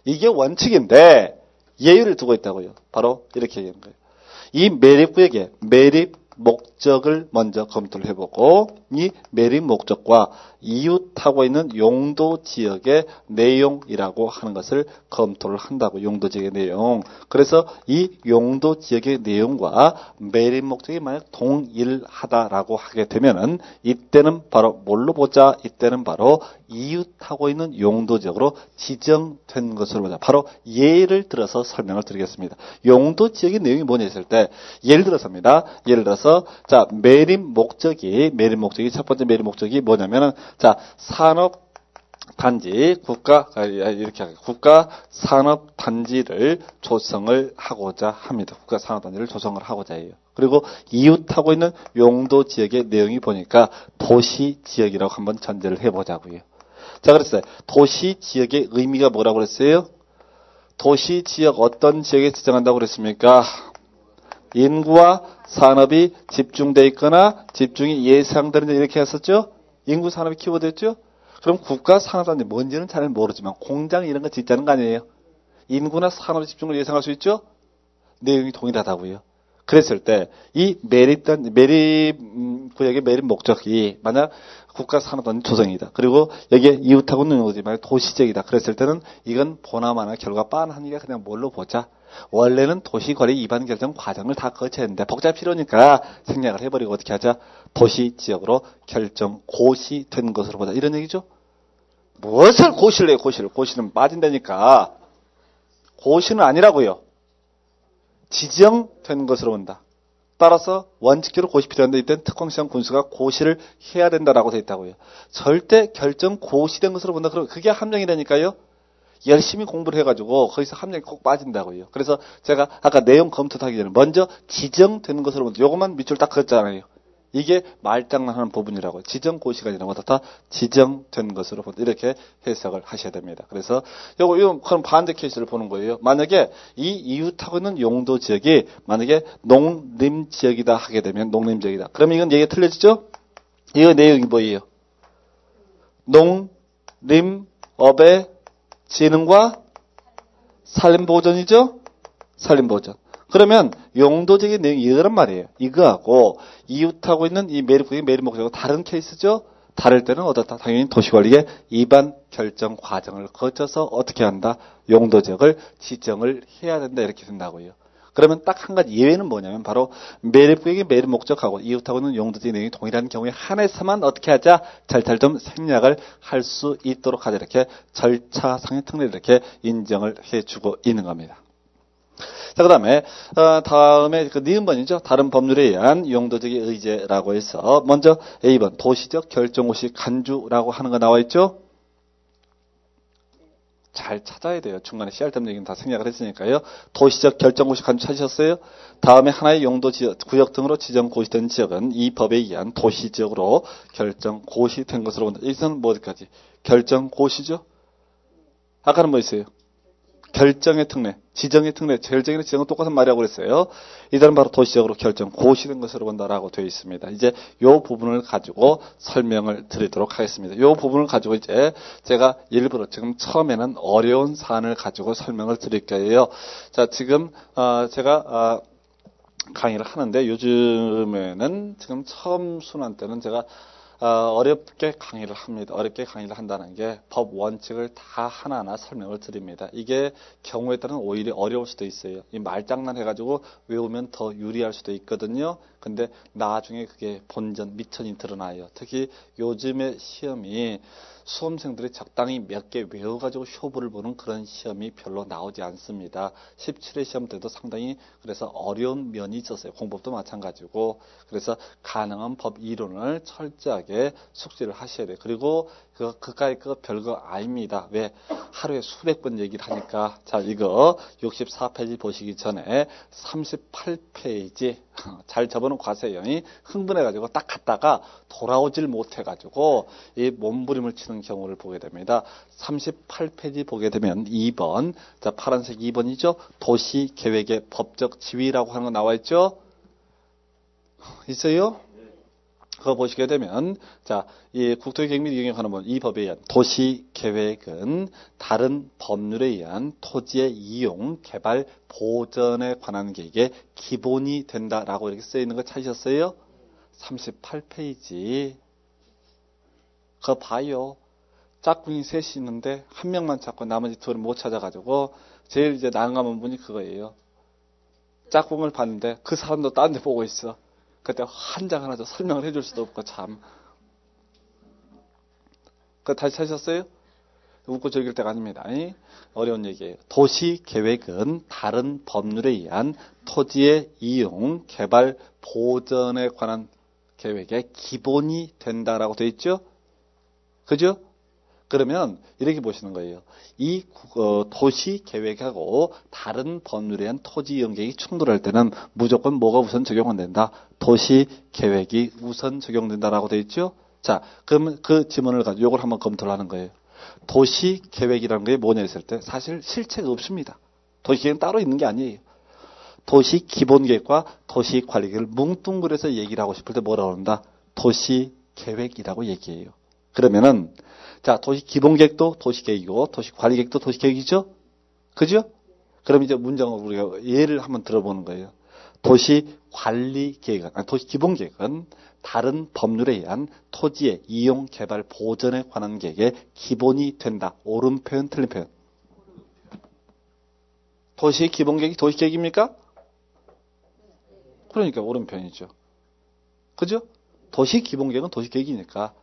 이게 원칙인데 예외를 두고 있다고요. 바로 이렇게 얘기하는 거예요. 이 매립구역의 매립 목적을 먼저 검토를 해보고 이 매립 목적과 이웃하고 있는 용도 지역의 내용이라고 하는 것을 검토를 한다고. 용도 지역의 내용. 그래서 이 용도 지역의 내용과 매립 목적이 만약 동일하다라고 하게 되면은 이때는 바로 뭘로 보자? 이때는 바로 이웃하고 있는 용도 지역으로 지정된 것으로 보자. 바로 예를 들어서 설명을 드리겠습니다. 용도 지역의 내용이 뭐냐 했을 때 예를 들어서입니다. 예를 들어서 자, 매립 목적이 첫 번째 매립 목적이 뭐냐면은 자, 산업단지 국가 산업단지를 조성을 하고자 합니다. 국가 산업단지를 조성을 하고자 해요. 그리고 이웃하고 있는 용도 지역의 내용이 보니까 도시 지역이라고 한번 전제를 해보자고요. 자, 그랬어요. 도시 지역의 의미가 뭐라고 그랬어요? 도시 지역 어떤 지역에 지정한다고 그랬습니까? 인구와 산업이 집중되어 있거나 집중이 예상되는 데 이렇게 했었죠? 인구 산업이 키워드였죠? 그럼 국가 산업단지 뭔지는 잘 모르지만 공장 이런 거 짓자는 거 아니에요? 인구나 산업 집중을 예상할 수 있죠? 내용이 동일하다고요. 그랬을 때 이 매립 구역의 매립 목적이 만약 국가 산업단지 조성이다. 그리고 여기에 이웃하고 있는 용도지 만약 도시지역이다. 그랬을 때는 이건 보나마나 결과 빤하니까 그냥 뭘로 보자. 원래는 도시거리 위반 결정 과정을 다 거쳐야 했는데 복잡 필요니까 생략을 해버리고 어떻게 하자? 도시지역으로 결정 고시된 것으로 보자. 이런 얘기죠. 무엇을 고시를 해요? 고시는 빠진다니까. 고시는 아니라고요. 지정된 것으로 본다. 따라서 원칙적으로 고시 필요한데 이때는 특공시장 군수가 고시를 해야 된다라고 되어 있다고요. 절대 결정 고시된 것으로 본다. 그러면 그게 함정이라니까요. 열심히 공부를 해가지고 거기서 함정이 꼭 빠진다고요. 그래서 제가 아까 내용 검토도 하기 전에 먼저 지정되는 것으로 본다. 요것만 밑줄 딱 그었잖아요. 이게 말장난하는 부분이라고. 지정고시가 아니라 다 지정된 것으로 본다. 이렇게 해석을 하셔야 됩니다. 그래서 요거 그럼 반대 케이스를 보는 거예요. 만약에 이 이웃하고 있는 용도 지역이 만약에 농림 지역이다 하게 되면 농림 지역이다. 그러면 이건 얘기가 틀려지죠? 이거 내용이 뭐예요? 농림업의 진흥과 산림보전이죠? 산림보전. 그러면 용도적인 내용이 이거란 말이에요. 이거하고 이웃하고 있는 이 매립구역의 매립 목적은 다른 케이스죠? 다를 때는 어떻다? 당연히 도시관리의 위반 결정 과정을 거쳐서 어떻게 한다? 용도지역을 지정을 해야 된다. 이렇게 된다고요. 그러면 딱 한 가지 예외는 뭐냐면 바로 매립구역의 매립 목적하고 이웃하고 있는 용도지역 내용이 동일한 경우에 한해서만 어떻게 하자? 절차를 좀 생략을 할 수 있도록 하자. 이렇게 절차상의 특례를 이렇게 인정을 해주고 있는 겁니다. 자, 다음에 그 니은번이죠. 다른 법률에 의한 용도적의 의제라고 해서 먼저 A번 도시적 결정고시 간주라고 하는 거 나와 있죠. 잘 찾아야 돼요. 중간에 CR 때문에 얘기는 다 생략을 했으니까요. 도시적 결정고시 간주 찾으셨어요? 다음에 하나의 용도 지역, 구역 등으로 지정 고시된 지역은 이 법에 의한 도시지역으로 결정 고시된 것으로 본다. 여기서는 뭐 어디까지? 결정 고시죠? 아까는 뭐 있어요? 결정의 특례, 지정의 특례, 결정이나 지정은 똑같은 말이라고 그랬어요. 이들은 바로 도시적으로 결정, 고시된 것으로 본다라고 되어 있습니다. 이제 이 부분을 가지고 설명을 드리도록 하겠습니다. 이 부분을 가지고 이제 제가 일부러 지금 처음에는 어려운 사안을 가지고 설명을 드릴 거예요. 자, 지금 제가 강의를 하는데 요즘에는 지금 처음 순환 때는 제가 어렵게 강의를 합니다. 어렵게 강의를 한다는 게 법 원칙을 다 하나하나 설명을 드립니다. 이게 경우에 따른 오히려 어려울 수도 있어요. 이 말장난 해가지고 외우면 더 유리할 수도 있거든요. 근데 나중에 그게 본전, 미천이 드러나요. 특히 요즘의 시험이 수험생들이 적당히 몇 개 외워가지고 쇼부를 보는 그런 시험이 별로 나오지 않습니다. 17회 시험 때도 상당히 그래서 어려운 면이 있었어요. 공법도 마찬가지고. 그래서 가능한 법 이론을 철저하게 숙지를 하셔야 돼요. 그리고 그까이 거 별거 아닙니다. 왜? 하루에 수백 번 얘기를 하니까. 자, 이거 64페이지 보시기 전에 38페이지 잘 접어놓은 과세요. 흥분해가지고 딱 갔다가 돌아오질 못해가지고 이 몸부림을 치는 경우를 보게 됩니다. 38페이지 보게 되면 2번, 자, 파란색 2번이죠. 도시계획의 법적 지위라고 하는 거 나와 있죠? 있어요? 그거 보시게 되면, 자, 이 국토계획 및 이용에 관한 법, 이 법에 의한 도시계획은 다른 법률에 의한 토지의 이용, 개발, 보전에 관한 계획의 기본이 된다라고 이렇게 쓰여 있는 거 찾으셨어요? 38페이지. 그거 봐요. 짝꿍이 셋이 있는데 한 명만 찾고 나머지 둘은 못 찾아가지고 제일 이제 난감한 분이 그거예요. 짝꿍을 봤는데 그 사람도 딴 데 보고 있어. 그때 한 장 하나 더 설명을 해줄 수도 없고 참. 그거 다시 찾으셨어요? 웃고 즐길 때가 아닙니다. 어려운 얘기예요. 도시계획은 다른 법률에 의한 토지의 이용, 개발, 보전에 관한 계획의 기본이 된다라고 되어 있죠? 그죠? 그러면 이렇게 보시는 거예요. 이 도시계획하고 다른 법률에 의한 토지 이용 계획이 충돌할 때는 무조건 뭐가 우선 적용은 된다? 도시계획이 우선 적용된다라고 되어 있죠? 자, 그러면 그 지문을 가지고 이걸 한번 검토를 하는 거예요. 도시계획이라는 게 뭐냐 했을 때 사실 실체가 없습니다. 도시계획은 따로 있는 게 아니에요. 도시기본계획과 도시관리계획을 뭉뚱그려서 얘기를 하고 싶을 때 뭐라고 한다? 도시계획이라고 얘기해요. 그러면은 자, 도시기본계획도 도시계획이고 도시관리계획도 도시계획이죠? 그죠? 그럼 이제 문장을 우리가 예를 한번 들어보는 거예요. 도시관리계획은, 아니, 도시기본계획은 다른 법률에 의한 토지의 이용, 개발, 보전에 관한 계획의 기본이 된다. 옳은 표현, 틀린 표현. 도시기본계획이 도시계획입니까? 그러니까 옳은 표현이죠. 그죠? 도시기본계획은 도시계획이니까.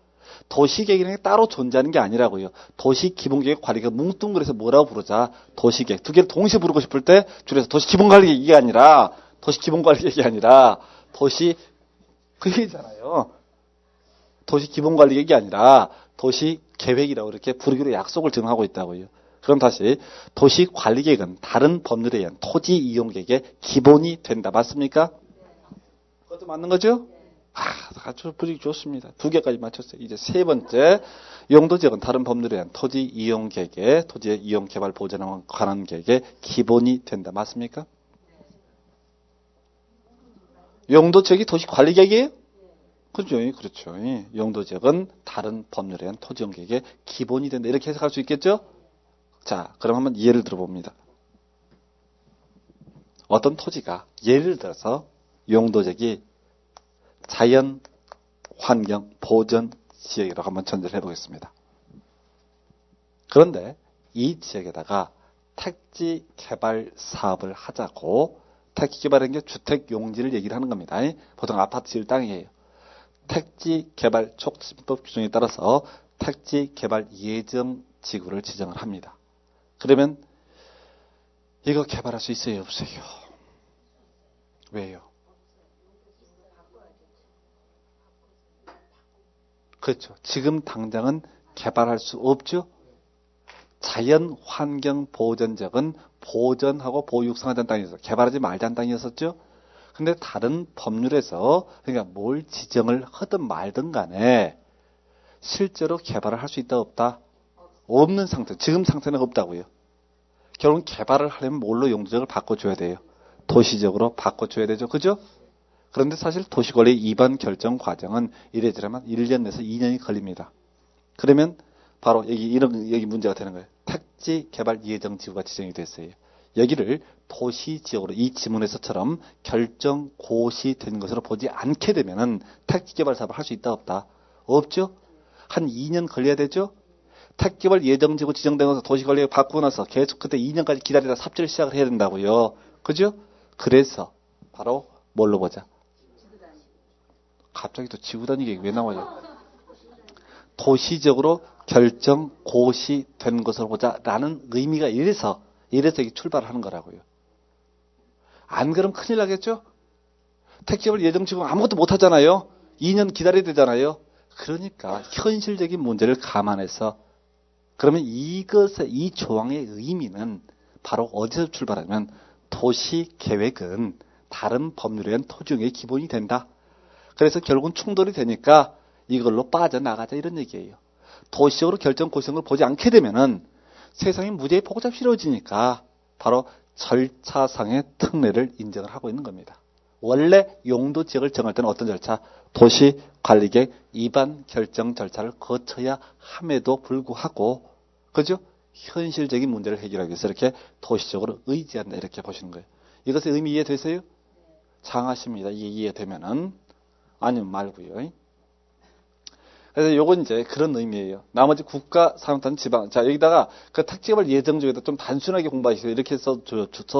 도시계획이라는 게 따로 존재하는 게 아니라고요. 도시기본계획 관리가 뭉뚱그려서 뭐라고 부르자? 도시계획. 두 개를 동시에 부르고 싶을 때 줄여서 도시기본관리계획이 아니라 도시기본관리계획이 아니라 그 얘기잖아요. 도시기본관리계획이 아니라 도시계획이라고 이렇게 부르기로 약속을 지금 하고 있다고요. 그럼 다시 도시관리계획은 다른 법률에 의한 토지 이용계획의 기본이 된다. 맞습니까? 그것도 맞는 거죠? 아주 분위기 좋습니다. 두 개까지 맞췄어요. 이제 세 번째, 용도지역은 다른 법률에 의한 토지 이용 계획의 토지의 이용 개발 보전에 관한 계획의 기본이 된다. 맞습니까? 용도지역이 도시관리 계획이에요? 그렇죠. 그렇죠. 용도지역은 다른 법률에 의한 토지 이용 계획의 기본이 된다. 이렇게 해석할 수 있겠죠? 자, 그럼 한번 예를 들어봅니다. 어떤 토지가 예를 들어서 용도지역이 자연 환경 보전 지역이라고 한번 전제를 해보겠습니다. 그런데 이 지역에다가 택지 개발 사업을 하자고, 택지 개발하는 게 주택 용지를 얘기를 하는 겁니다. 보통 아파트 지을 땅이에요. 택지 개발 촉진법 규정에 따라서 택지 개발 예정 지구를 지정을 합니다. 그러면 이거 개발할 수 있어요, 없어요? 왜요? 그렇죠. 지금 당장은 개발할 수 없죠. 자연환경보전지역은 보전하고 보호 육성하자는 땅이어서 개발하지 말자는 땅이었었죠. 근데 다른 법률에서 그러니까 뭘 지정을 하든 말든 간에 실제로 개발을 할 수 있다 없다? 없는 상태. 지금 상태는 없다고요. 결국 개발을 하려면 뭘로 용도지역을 바꿔줘야 돼요? 도시적으로 바꿔줘야 되죠. 그죠? 그런데 사실 도시관리 입안 결정 과정은 이래저래만 1년 내서 2년이 걸립니다. 그러면 바로 여기 문제가 되는 거예요. 택지 개발 예정 지구가 지정이 됐어요. 여기를 도시지역으로 이 지문에서처럼 결정 고시된 것으로 보지 않게 되면은 택지 개발 사업을 할 수 있다 없다? 없죠? 한 2년 걸려야 되죠? 택지 개발 예정 지구 지정된 것을 도시관리에 바꾸고 나서 계속 그때 2년까지 기다리다 삽질을 시작을 해야 된다고요. 그죠? 그래서 바로 뭘로 보자? 갑자기 또 지구단 얘기 왜 나와요? 도시적으로 결정 고시된 것으로 보자라는 의미가 이래서 이게 출발하는 거라고요. 안 그러면 큰일 나겠죠? 택지개발 예정 지금 아무것도 못 하잖아요. 2년 기다려야 되잖아요. 그러니까 현실적인 문제를 감안해서 그러면 이 조항의 의미는 바로 어디서 출발하면 도시계획은 다른 법률에 의한 토지용의 기본이 된다. 그래서 결국은 충돌이 되니까 이걸로 빠져나가자 이런 얘기예요. 도시적으로 결정 고시성을 보지 않게 되면은 세상이 무지하게 복잡스러워지니까 바로 절차상의 특례를 인정을 하고 있는 겁니다. 원래 용도 지역을 정할 때는 어떤 절차? 도시관리계획 위반 결정 절차를 거쳐야 함에도 불구하고, 그죠? 현실적인 문제를 해결하기 위해서 이렇게 도시적으로 의지한다 이렇게 보시는 거예요. 이것의 의미 이해되세요? 장하십니다. 이게 이해되면은 아니면 말고요. 그래서 요건 이제 그런 의미예요. 나머지 국가, 산업단지, 지방. 자, 여기다가 그 택지개발 예정 중에도 좀 단순하게 공부하시고 이렇게 써서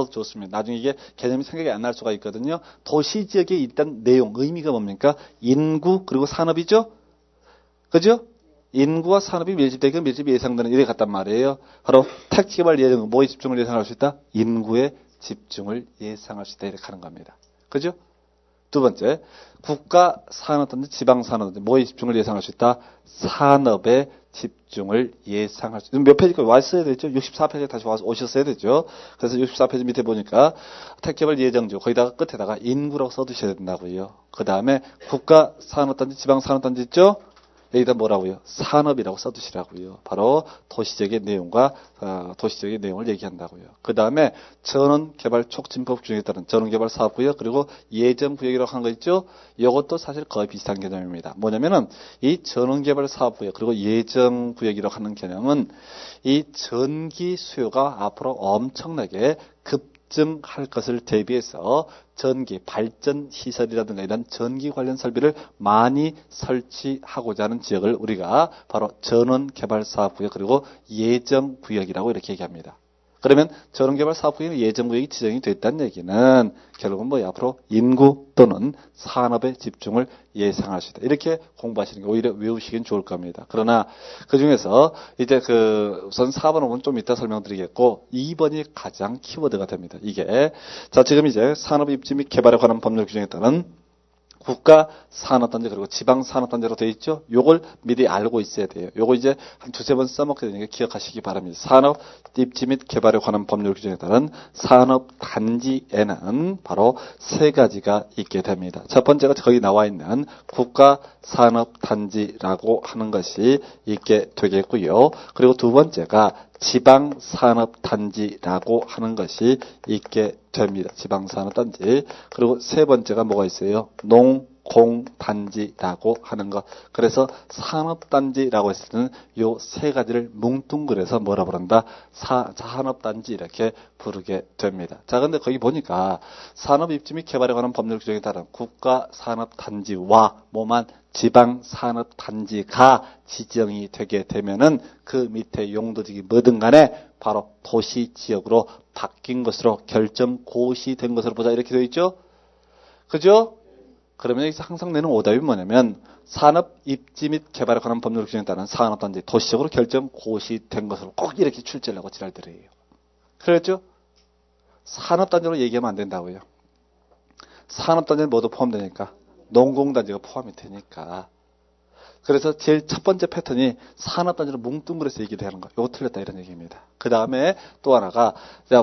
좋습니다. 나중에 이게 개념이 생각이 안 날 수가 있거든요. 도시 지역에 일단 내용, 의미가 뭡니까? 인구, 그리고 산업이죠? 그죠? 인구와 산업이 밀집되고 밀집이 예상되는 이래 같단 말이에요. 바로 택지개발 예정, 뭐에 집중을 예상할 수 있다? 인구에 집중을 예상할 수 있다. 이렇게 하는 겁니다. 그죠? 두 번째, 국가 산업단지, 지방 산업단지, 뭐에 집중을 예상할 수 있다? 산업에 집중을 예상할 수 있다. 몇 페이지까지 왔어야 되죠? 64페이지에 다시 오셨어야 되죠? 그래서 64페이지 밑에 보니까 택개발 예정지구, 거기다가 끝에다가 인구라고 써두셔야 된다고요. 그 다음에 국가 산업단지, 지방 산업단지 있죠? 여기다 뭐라고요? 산업이라고 써두시라고요. 바로 도시적의 내용과 도시적의 내용을 얘기한다고요. 그 다음에 전원개발 촉진법 규정에 따른 전원개발 사업구역 그리고 예정구역이라고 하는 거 있죠? 이것도 사실 거의 비슷한 개념입니다. 뭐냐면은 이 전원개발 사업구역 그리고 예정구역이라고 하는 개념은 이 전기 수요가 앞으로 엄청나게 급증할 것을 대비해서 전기, 발전 시설이라든가 이런 전기 관련 설비를 많이 설치하고자 하는 지역을 우리가 바로 전원개발사업구역 그리고 예정구역이라고 이렇게 얘기합니다. 그러면 전원개발사업구역은 예정구역이 지정이 됐다는 얘기는 결국은 뭐야? 앞으로 인구 또는 산업에 집중을 예상할 수 있다. 이렇게 공부하시는 게 오히려 외우시긴 좋을 겁니다. 그러나 그 중에서 이제 우선 4번, 5번 좀 이따 설명드리겠고 2번이 가장 키워드가 됩니다. 이게 자 지금 이제 산업 입지 및 개발에 관한 법률 규정에 따른 국가 산업단지 그리고 지방 산업단지로 되어 있죠. 요걸 미리 알고 있어야 돼요. 요거 이제 한 두세 번 써먹게 되니까 기억하시기 바랍니다. 산업 입지 및 개발에 관한 법률 규정에 따른 산업단지에는 바로 세 가지가 있게 됩니다. 첫 번째가 거기 나와 있는 국가 산업단지라고 하는 것이 있게 되겠고요. 그리고 두 번째가 지방산업단지라고 하는 것이 있게 됩니다. 지방산업단지. 그리고 세 번째가 뭐가 있어요? 농공단지라고 하는 것. 그래서 산업단지라고 했을 때는 요 세 가지를 뭉뚱그려서 뭐라 부른다? 산업단지 이렇게 부르게 됩니다. 자, 근데 거기 보니까 산업입지 및 개발에 관한 법률 규정에 따른 국가산업단지와 뭐만 지방산업단지가 지정이 되게 되면은 그 밑에 용도직이 뭐든 간에 바로 도시지역으로 바뀐 것으로 결정 고시된 것으로 보자 이렇게 되어 있죠. 그죠? 그러면 여기서 항상 내는 오답이 뭐냐면 산업 입지 및 개발에 관한 법률 규정에 따른 산업단지 도시적으로 결정 고시된 것으로 꼭 이렇게 출제하려고 지랄들이에요. 그랬죠? 산업단지로 얘기하면 안 된다고요. 산업단지는 모두 포함되니까 농공단지가 포함이 되니까. 그래서 제일 첫 번째 패턴이 산업단지로 뭉뚱그려서 얘기를 하는 거. 이거 틀렸다 이런 얘기입니다. 그 다음에 또 하나가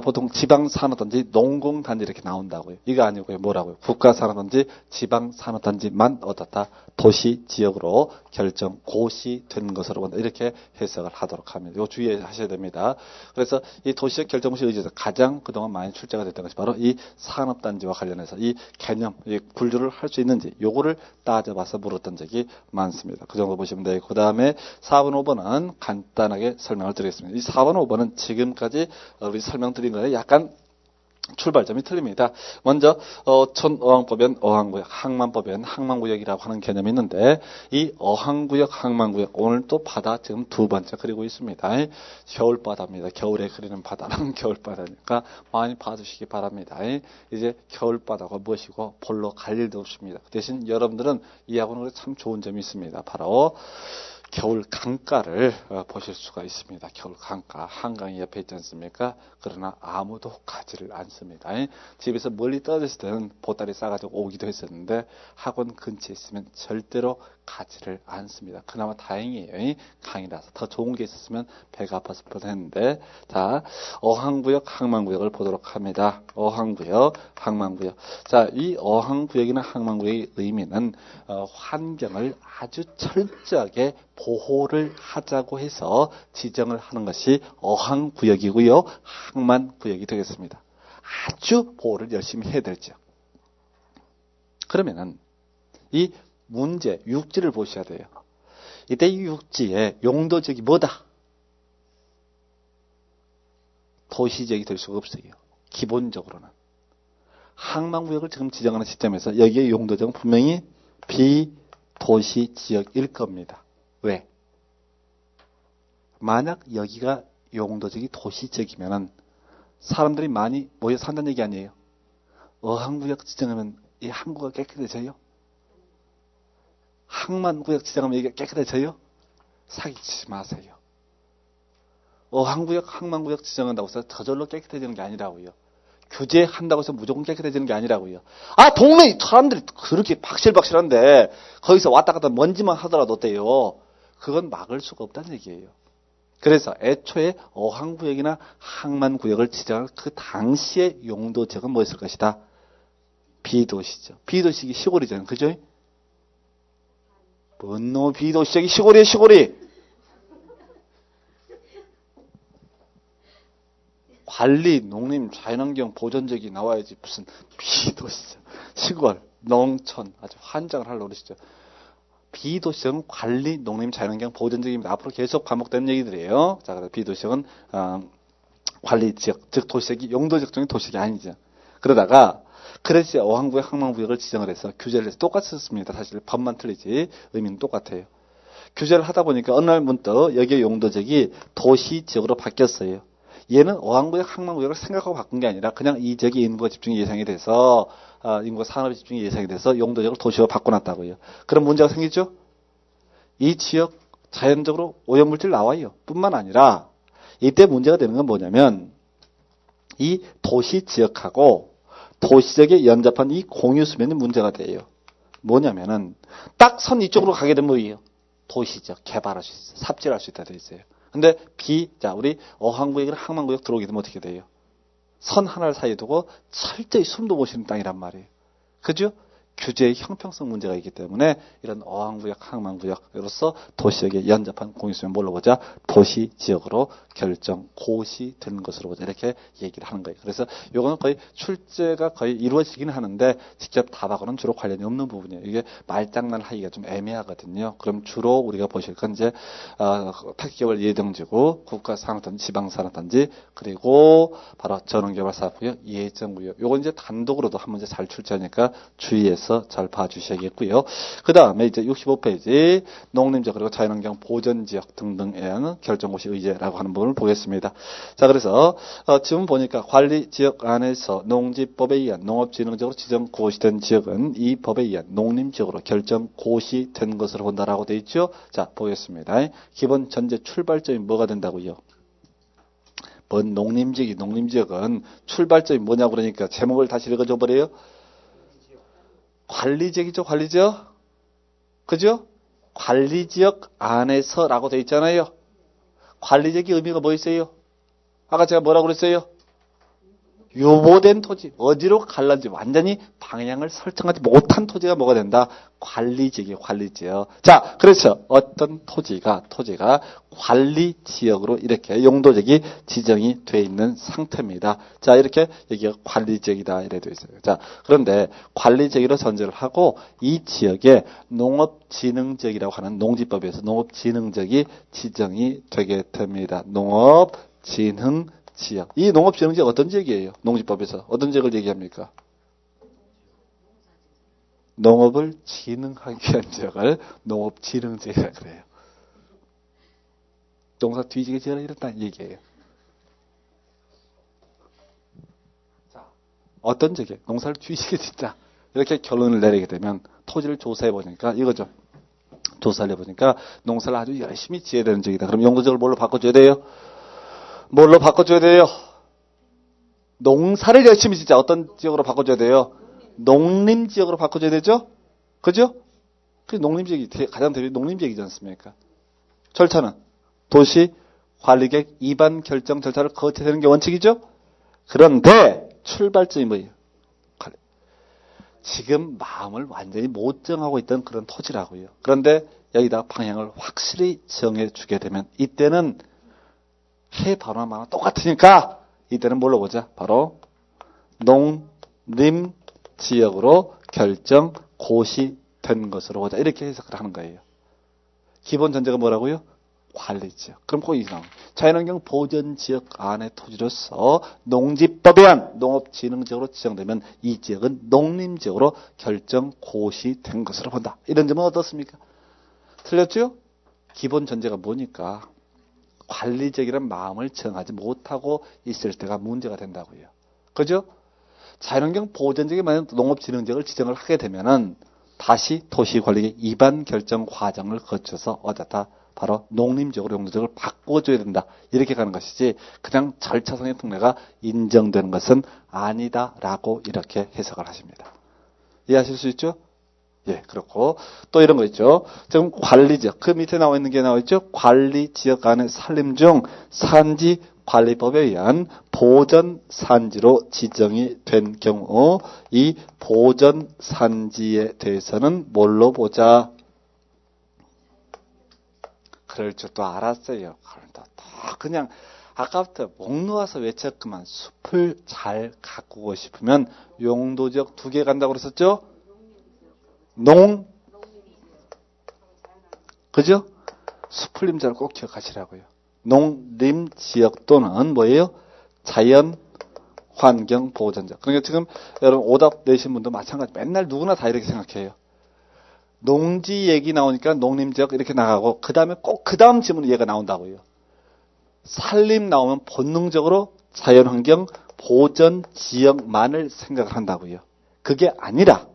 보통 지방산업단지, 농공단지 이렇게 나온다고요. 이거 아니고요. 뭐라고요? 국가산업단지, 지방산업단지만 어떻다? 도시지역으로 결정 고시된 것으로 본다. 이렇게 해석을 하도록 합니다. 이거 주의하셔야 됩니다. 그래서 이 도시적 결정고시 의지에서 가장 그동안 많이 출제가 됐던 것이 바로 이 산업단지와 관련해서 이 개념, 이 분류를 할 수 있는지 요거를 따져봐서 물었던 적이 많습니다. 그 정도 보시면 되고 그 다음에 4번, 5번은 간단하게 설명을 드리겠습니다. 이 4번, 5번은 지금까지 우리 설명드린 거에 약간 출발점이 틀립니다. 먼저 촌어항법엔 어항구역, 항만법엔 항만구역이라고 하는 개념이 있는데 이 어항구역, 항만구역 오늘 또 바다 지금 두 번째 그리고 있습니다. 겨울바다입니다. 겨울에 그리는 바다는 겨울바다니까 많이 봐주시기 바랍니다. 이제 겨울바다가 무엇이고 볼로 갈 일도 없습니다. 대신 여러분들은 이 학원은 참 좋은 점이 있습니다. 바로 겨울 강가를 보실 수가 있습니다. 겨울 강가, 한강이 옆에 있지 않습니까? 그러나 아무도 가지를 않습니다. 집에서 멀리 떨어져 있을 때는 보따리 싸가지고 오기도 했었는데 학원 근처에 있으면 절대로 가지를 않습니다. 그나마 다행이에요. 강이라서 더 좋은 게 있었으면 배가 아팠을 뻔했는데 자, 어항구역, 항만구역을 보도록 합니다. 어항구역, 항만구역. 자, 이 어항구역이나 항만구역의 의미는 환경을 아주 철저하게 보호를 하자고 해서 지정을 하는 것이 어항구역이고요. 항만구역이 되겠습니다. 아주 보호를 열심히 해야 되죠. 그러면은 이 문제, 육지를 보셔야 돼요. 이때 이 육지의 용도적이 뭐다? 도시적이 될 수가 없어요. 기본적으로는. 항만구역을 지금 지정하는 시점에서 여기에 용도적은 분명히 비도시 지역일 겁니다. 왜? 만약 여기가 용도적이 도시적이면은 사람들이 많이 모여 산다는 얘기 아니에요. 어항구역 지정하면 이 항구가 깨끗해져요? 항만구역 지정하면 이게 깨끗해져요? 사기치지 마세요. 어항구역, 항만구역 지정한다고 해서 저절로 깨끗해지는 게 아니라고요. 규제한다고 해서 무조건 깨끗해지는 게 아니라고요. 아, 동네 사람들이 그렇게 박실박실한데 거기서 왔다 갔다 먼지만 하더라도 어때요? 그건 막을 수가 없다는 얘기예요. 그래서 애초에 어항구역이나 항만구역을 지정할 그 당시의 용도적은 뭐였을 것이다? 비도시죠. 비도시기 시골이잖아요. 그죠? 뭔 놈의 비도시적이 시골이에요, 시골이. 관리, 농림, 자연환경 보존적이 나와야지 무슨 비도시죠. 시골, 농촌 아주 환장을 하려고 그러시죠. 비도시적은 관리, 농림, 자연환경 보존적입니다. 앞으로 계속 반복되는 얘기들이에요. 자, 그래서 비도시적은 관리 지역, 즉 도시적이 용도적 적인 도시적이 아니죠. 그러다가 그래서 어항구역, 항만구역을 지정을 해서 규제를 해서 똑같이 썼습니다. 사실 법만 틀리지 의미는 똑같아요. 규제를 하다 보니까 어느 날 문득 여기의 용도적이 도시지역으로 바뀌었어요. 얘는 어항구역, 항만구역을 생각하고 바꾼 게 아니라 그냥 이 지역의 인구가 집중이 예상이 돼서 인구가 산업의 집중이 예상이 돼서 용도적으로 도시로 바꿔놨다고요. 그럼 문제가 생기죠? 이 지역 자연적으로 오염물질 나와요. 뿐만 아니라 이때 문제가 되는 건 뭐냐면 이 도시 지역하고 도시적에 연접한 이 공유수면이 문제가 돼요. 뭐냐면은 딱 선 이쪽으로 가게 되면 뭐예요? 도시적 개발할 수 있어요. 삽질할 수 있다 돼 있어요. 근데 자, 우리 어항구역이나 항만구역 들어오게 되면 어떻게 돼요? 선 하나를 사이에 두고 철저히 숨도 못 쉬는 땅이란 말이에요. 그죠? 규제의 형평성 문제가 있기 때문에 이런 어항구역, 항만구역으로서 도시역에 연접한 공유수면 뭘로 보자? 도시지역으로 결정, 고시되는 것으로 보자. 이렇게 얘기를 하는 거예요. 그래서 이거는 거의 출제가 거의 이루어지긴 하는데 직접 답하고는 주로 관련이 없는 부분이에요. 이게 말장난 하기가 좀 애매하거든요. 그럼 주로 우리가 보실 건 이제 택개발 예정지구, 국가산업단지, 지방산업단지, 그리고 바로 전원개발사업구역, 예정구역. 요건 이제 단독으로도 한 문제 잘 출제하니까 주의해서 잘 봐주셔야겠고요. 그 다음에 이제 65페이지 농림지역 그리고 자연환경 보전지역 등등에 의한 결정고시 의제라고 하는 부분을 보겠습니다. 자, 그래서 지금 보니까 관리지역 안에서 농지법에 의한 농업진흥적으로 지정고시된 지역은 이 법에 의한 농림지역으로 결정고시된 것으로 본다라고 되어 있죠. 자, 보겠습니다. 기본 전제 출발점이 뭐가 된다고요? 뭔 농림지역은 출발점이 뭐냐고 그러니까 제목을 다시 읽어줘 버려요. 관리지역이죠, 관리지역. 그죠? 관리지역 안에서라고 되어 있잖아요. 관리지역의 의미가 뭐 있어요? 아까 제가 뭐라고 그랬어요? 유보된 토지, 어디로 갈란지 완전히 방향을 설정하지 못한 토지가 뭐가 된다? 관리지역이에요, 관리지역. 자, 그래서 어떤 토지가 관리지역으로 이렇게 용도적이 지정이 되어 있는 상태입니다. 자, 이렇게 여기가 관리지역이다 이래 되어 있어요. 자, 그런데 관리지역으로 전제를 하고 이 지역에 농업진흥지역이라고 하는 농지법에서 농업진흥지역이 지정이 되게 됩니다. 농업진흥 지역. 이 농업지능지역 어떤 지역이에요? 농지법에서 어떤 지역을 얘기합니까? 농업을 진흥하기 위한 지역을 농업지능지역이라 그래요. 농사 뒤지게 지어라 이랬다는 얘기예요. 자, 어떤 지역에 농사를 뒤지게 짓자 이렇게 결론을 내리게 되면 토지를 조사해 보니까 이거죠. 조사를 해보니까 농사를 아주 열심히 지어야 되는 지역이다. 그럼 용도지역을 뭘로 바꿔줘야 돼요? 뭘로 바꿔줘야 돼요? 농사를 열심히 짓자. 어떤 지역으로 바꿔줘야 돼요? 농림지역으로 바꿔줘야 되죠? 그죠? 그 농림지역이 가장 대표 농림지역이지 않습니까? 절차는 도시 관리계획 입안 결정 절차를 거쳐야 되는 게 원칙이죠? 그런데 출발점이 뭐예요? 지금 마음을 완전히 못 정하고 있던 그런 토지라고요. 그런데 여기다 방향을 확실히 정해주게 되면 이때는 해 발언만 똑같으니까 이때는 뭘로 보자? 바로 농림지역으로 결정 고시된 것으로 보자. 이렇게 해석을 하는 거예요. 기본 전제가 뭐라고요? 관리지역. 그럼 거기 나옵니다. 자연환경 보전지역 안의 토지로서 농지법에 의한 농업진흥지역으로 지정되면 이 지역은 농림지역으로 결정 고시된 것으로 본다. 이런 점은 어떻습니까? 틀렸죠? 기본 전제가 뭐니까 관리지역이란 마음을 정하지 못하고 있을 때가 문제가 된다고요. 그죠? 자연환경 보전지역에 만약 농업진흥지역을 지정을 하게 되면은 다시 도시관리계 입안 결정 과정을 거쳐서 어쩌다 바로 농림지역으로 용도지역을 바꿔줘야 된다. 이렇게 가는 것이지 그냥 절차상의 특례가 인정되는 것은 아니다라고 이렇게 해석을 하십니다. 이해하실 수 있죠? 예, 그렇고 또 이런 거 있죠. 지금 관리지역 그 밑에 나와 있는 게 나와 있죠. 관리지역 안에 산림 중 산지관리법에 의한 보전산지로 지정이 된 경우 이 보전산지에 대해서는 뭘로 보자? 그럴 줄도 알았어요. 그런데 또 그냥 아까부터 목 놓아서 외쳤구만. 숲을 잘 가꾸고 싶으면 용도지역 2개 간다고 그랬었죠? 그죠? 숲을림자를 꼭 기억하시라고요. 농림지역 또는 뭐예요? 자연환경보전지역. 그러니까 지금 여러분 오답 내신 분도 마찬가지. 맨날 누구나 다 이렇게 생각해요. 농지 얘기 나오니까 농림지역 이렇게 나가고 그 다음에 꼭 그 다음 질문에 얘가 나온다고요. 산림 나오면 본능적으로 자연환경 보전지역만을 생각을 한다고요. 그게 아니라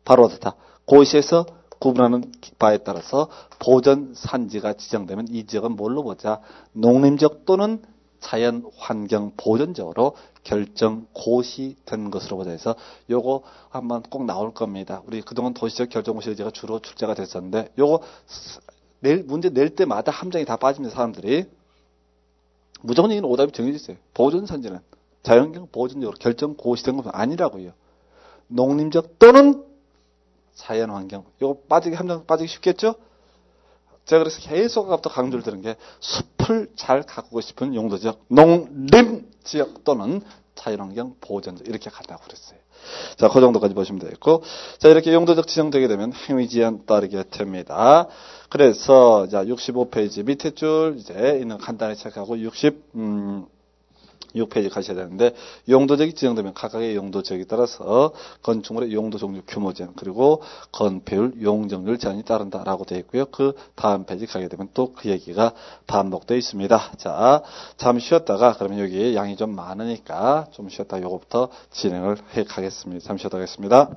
바로 어떻다. 고시에서 구분하는 바에 따라서 보전산지가 지정되면 이 지역은 뭘로 보자. 농림지역 또는 자연환경 보전지역으로 결정 고시된 것으로 보자 해서 요거 한번 꼭 나올 겁니다. 우리 그동안 도시적 결정고시 의제가 주로 출제가 됐었는데 요거 문제 낼 때마다 함정이 다 빠집니다. 사람들이. 무조건 여기는 오답이 정해져 있어요. 보전산지는 자연환경 보전지역으로 결정 고시된 것은 아니라고요. 농림지역 또는 자연환경. 요거 함정 빠지기 쉽겠죠? 제가 그래서 계속 아까부터 강조를 드린 게 숲을 잘 가꾸고 싶은 용도지역, 농림지역 또는 자연환경 보전지역 이렇게 간다고 그랬어요. 자, 그 정도까지 보시면 되겠고, 자 이렇게 용도적 지정되게 되면 행위지연 따르게 됩니다. 그래서 자 65페이지 밑에 줄 이제 있는 간단히 체크하고 6페이지 가셔야 되는데 용도지역이 지정되면 각각의 용도지역에 따라서 건축물의 용도 종류 규모 제한 그리고 건폐율 용적률 제한이 따른다라고 되어 있고요. 그 다음 페이지 가게 되면 또 그 얘기가 반복되어 있습니다. 자, 잠시 쉬었다가 그러면 여기 양이 좀 많으니까 좀 쉬었다가 요거부터 진행을 해 가겠습니다. 잠시 쉬었다 가겠습니다.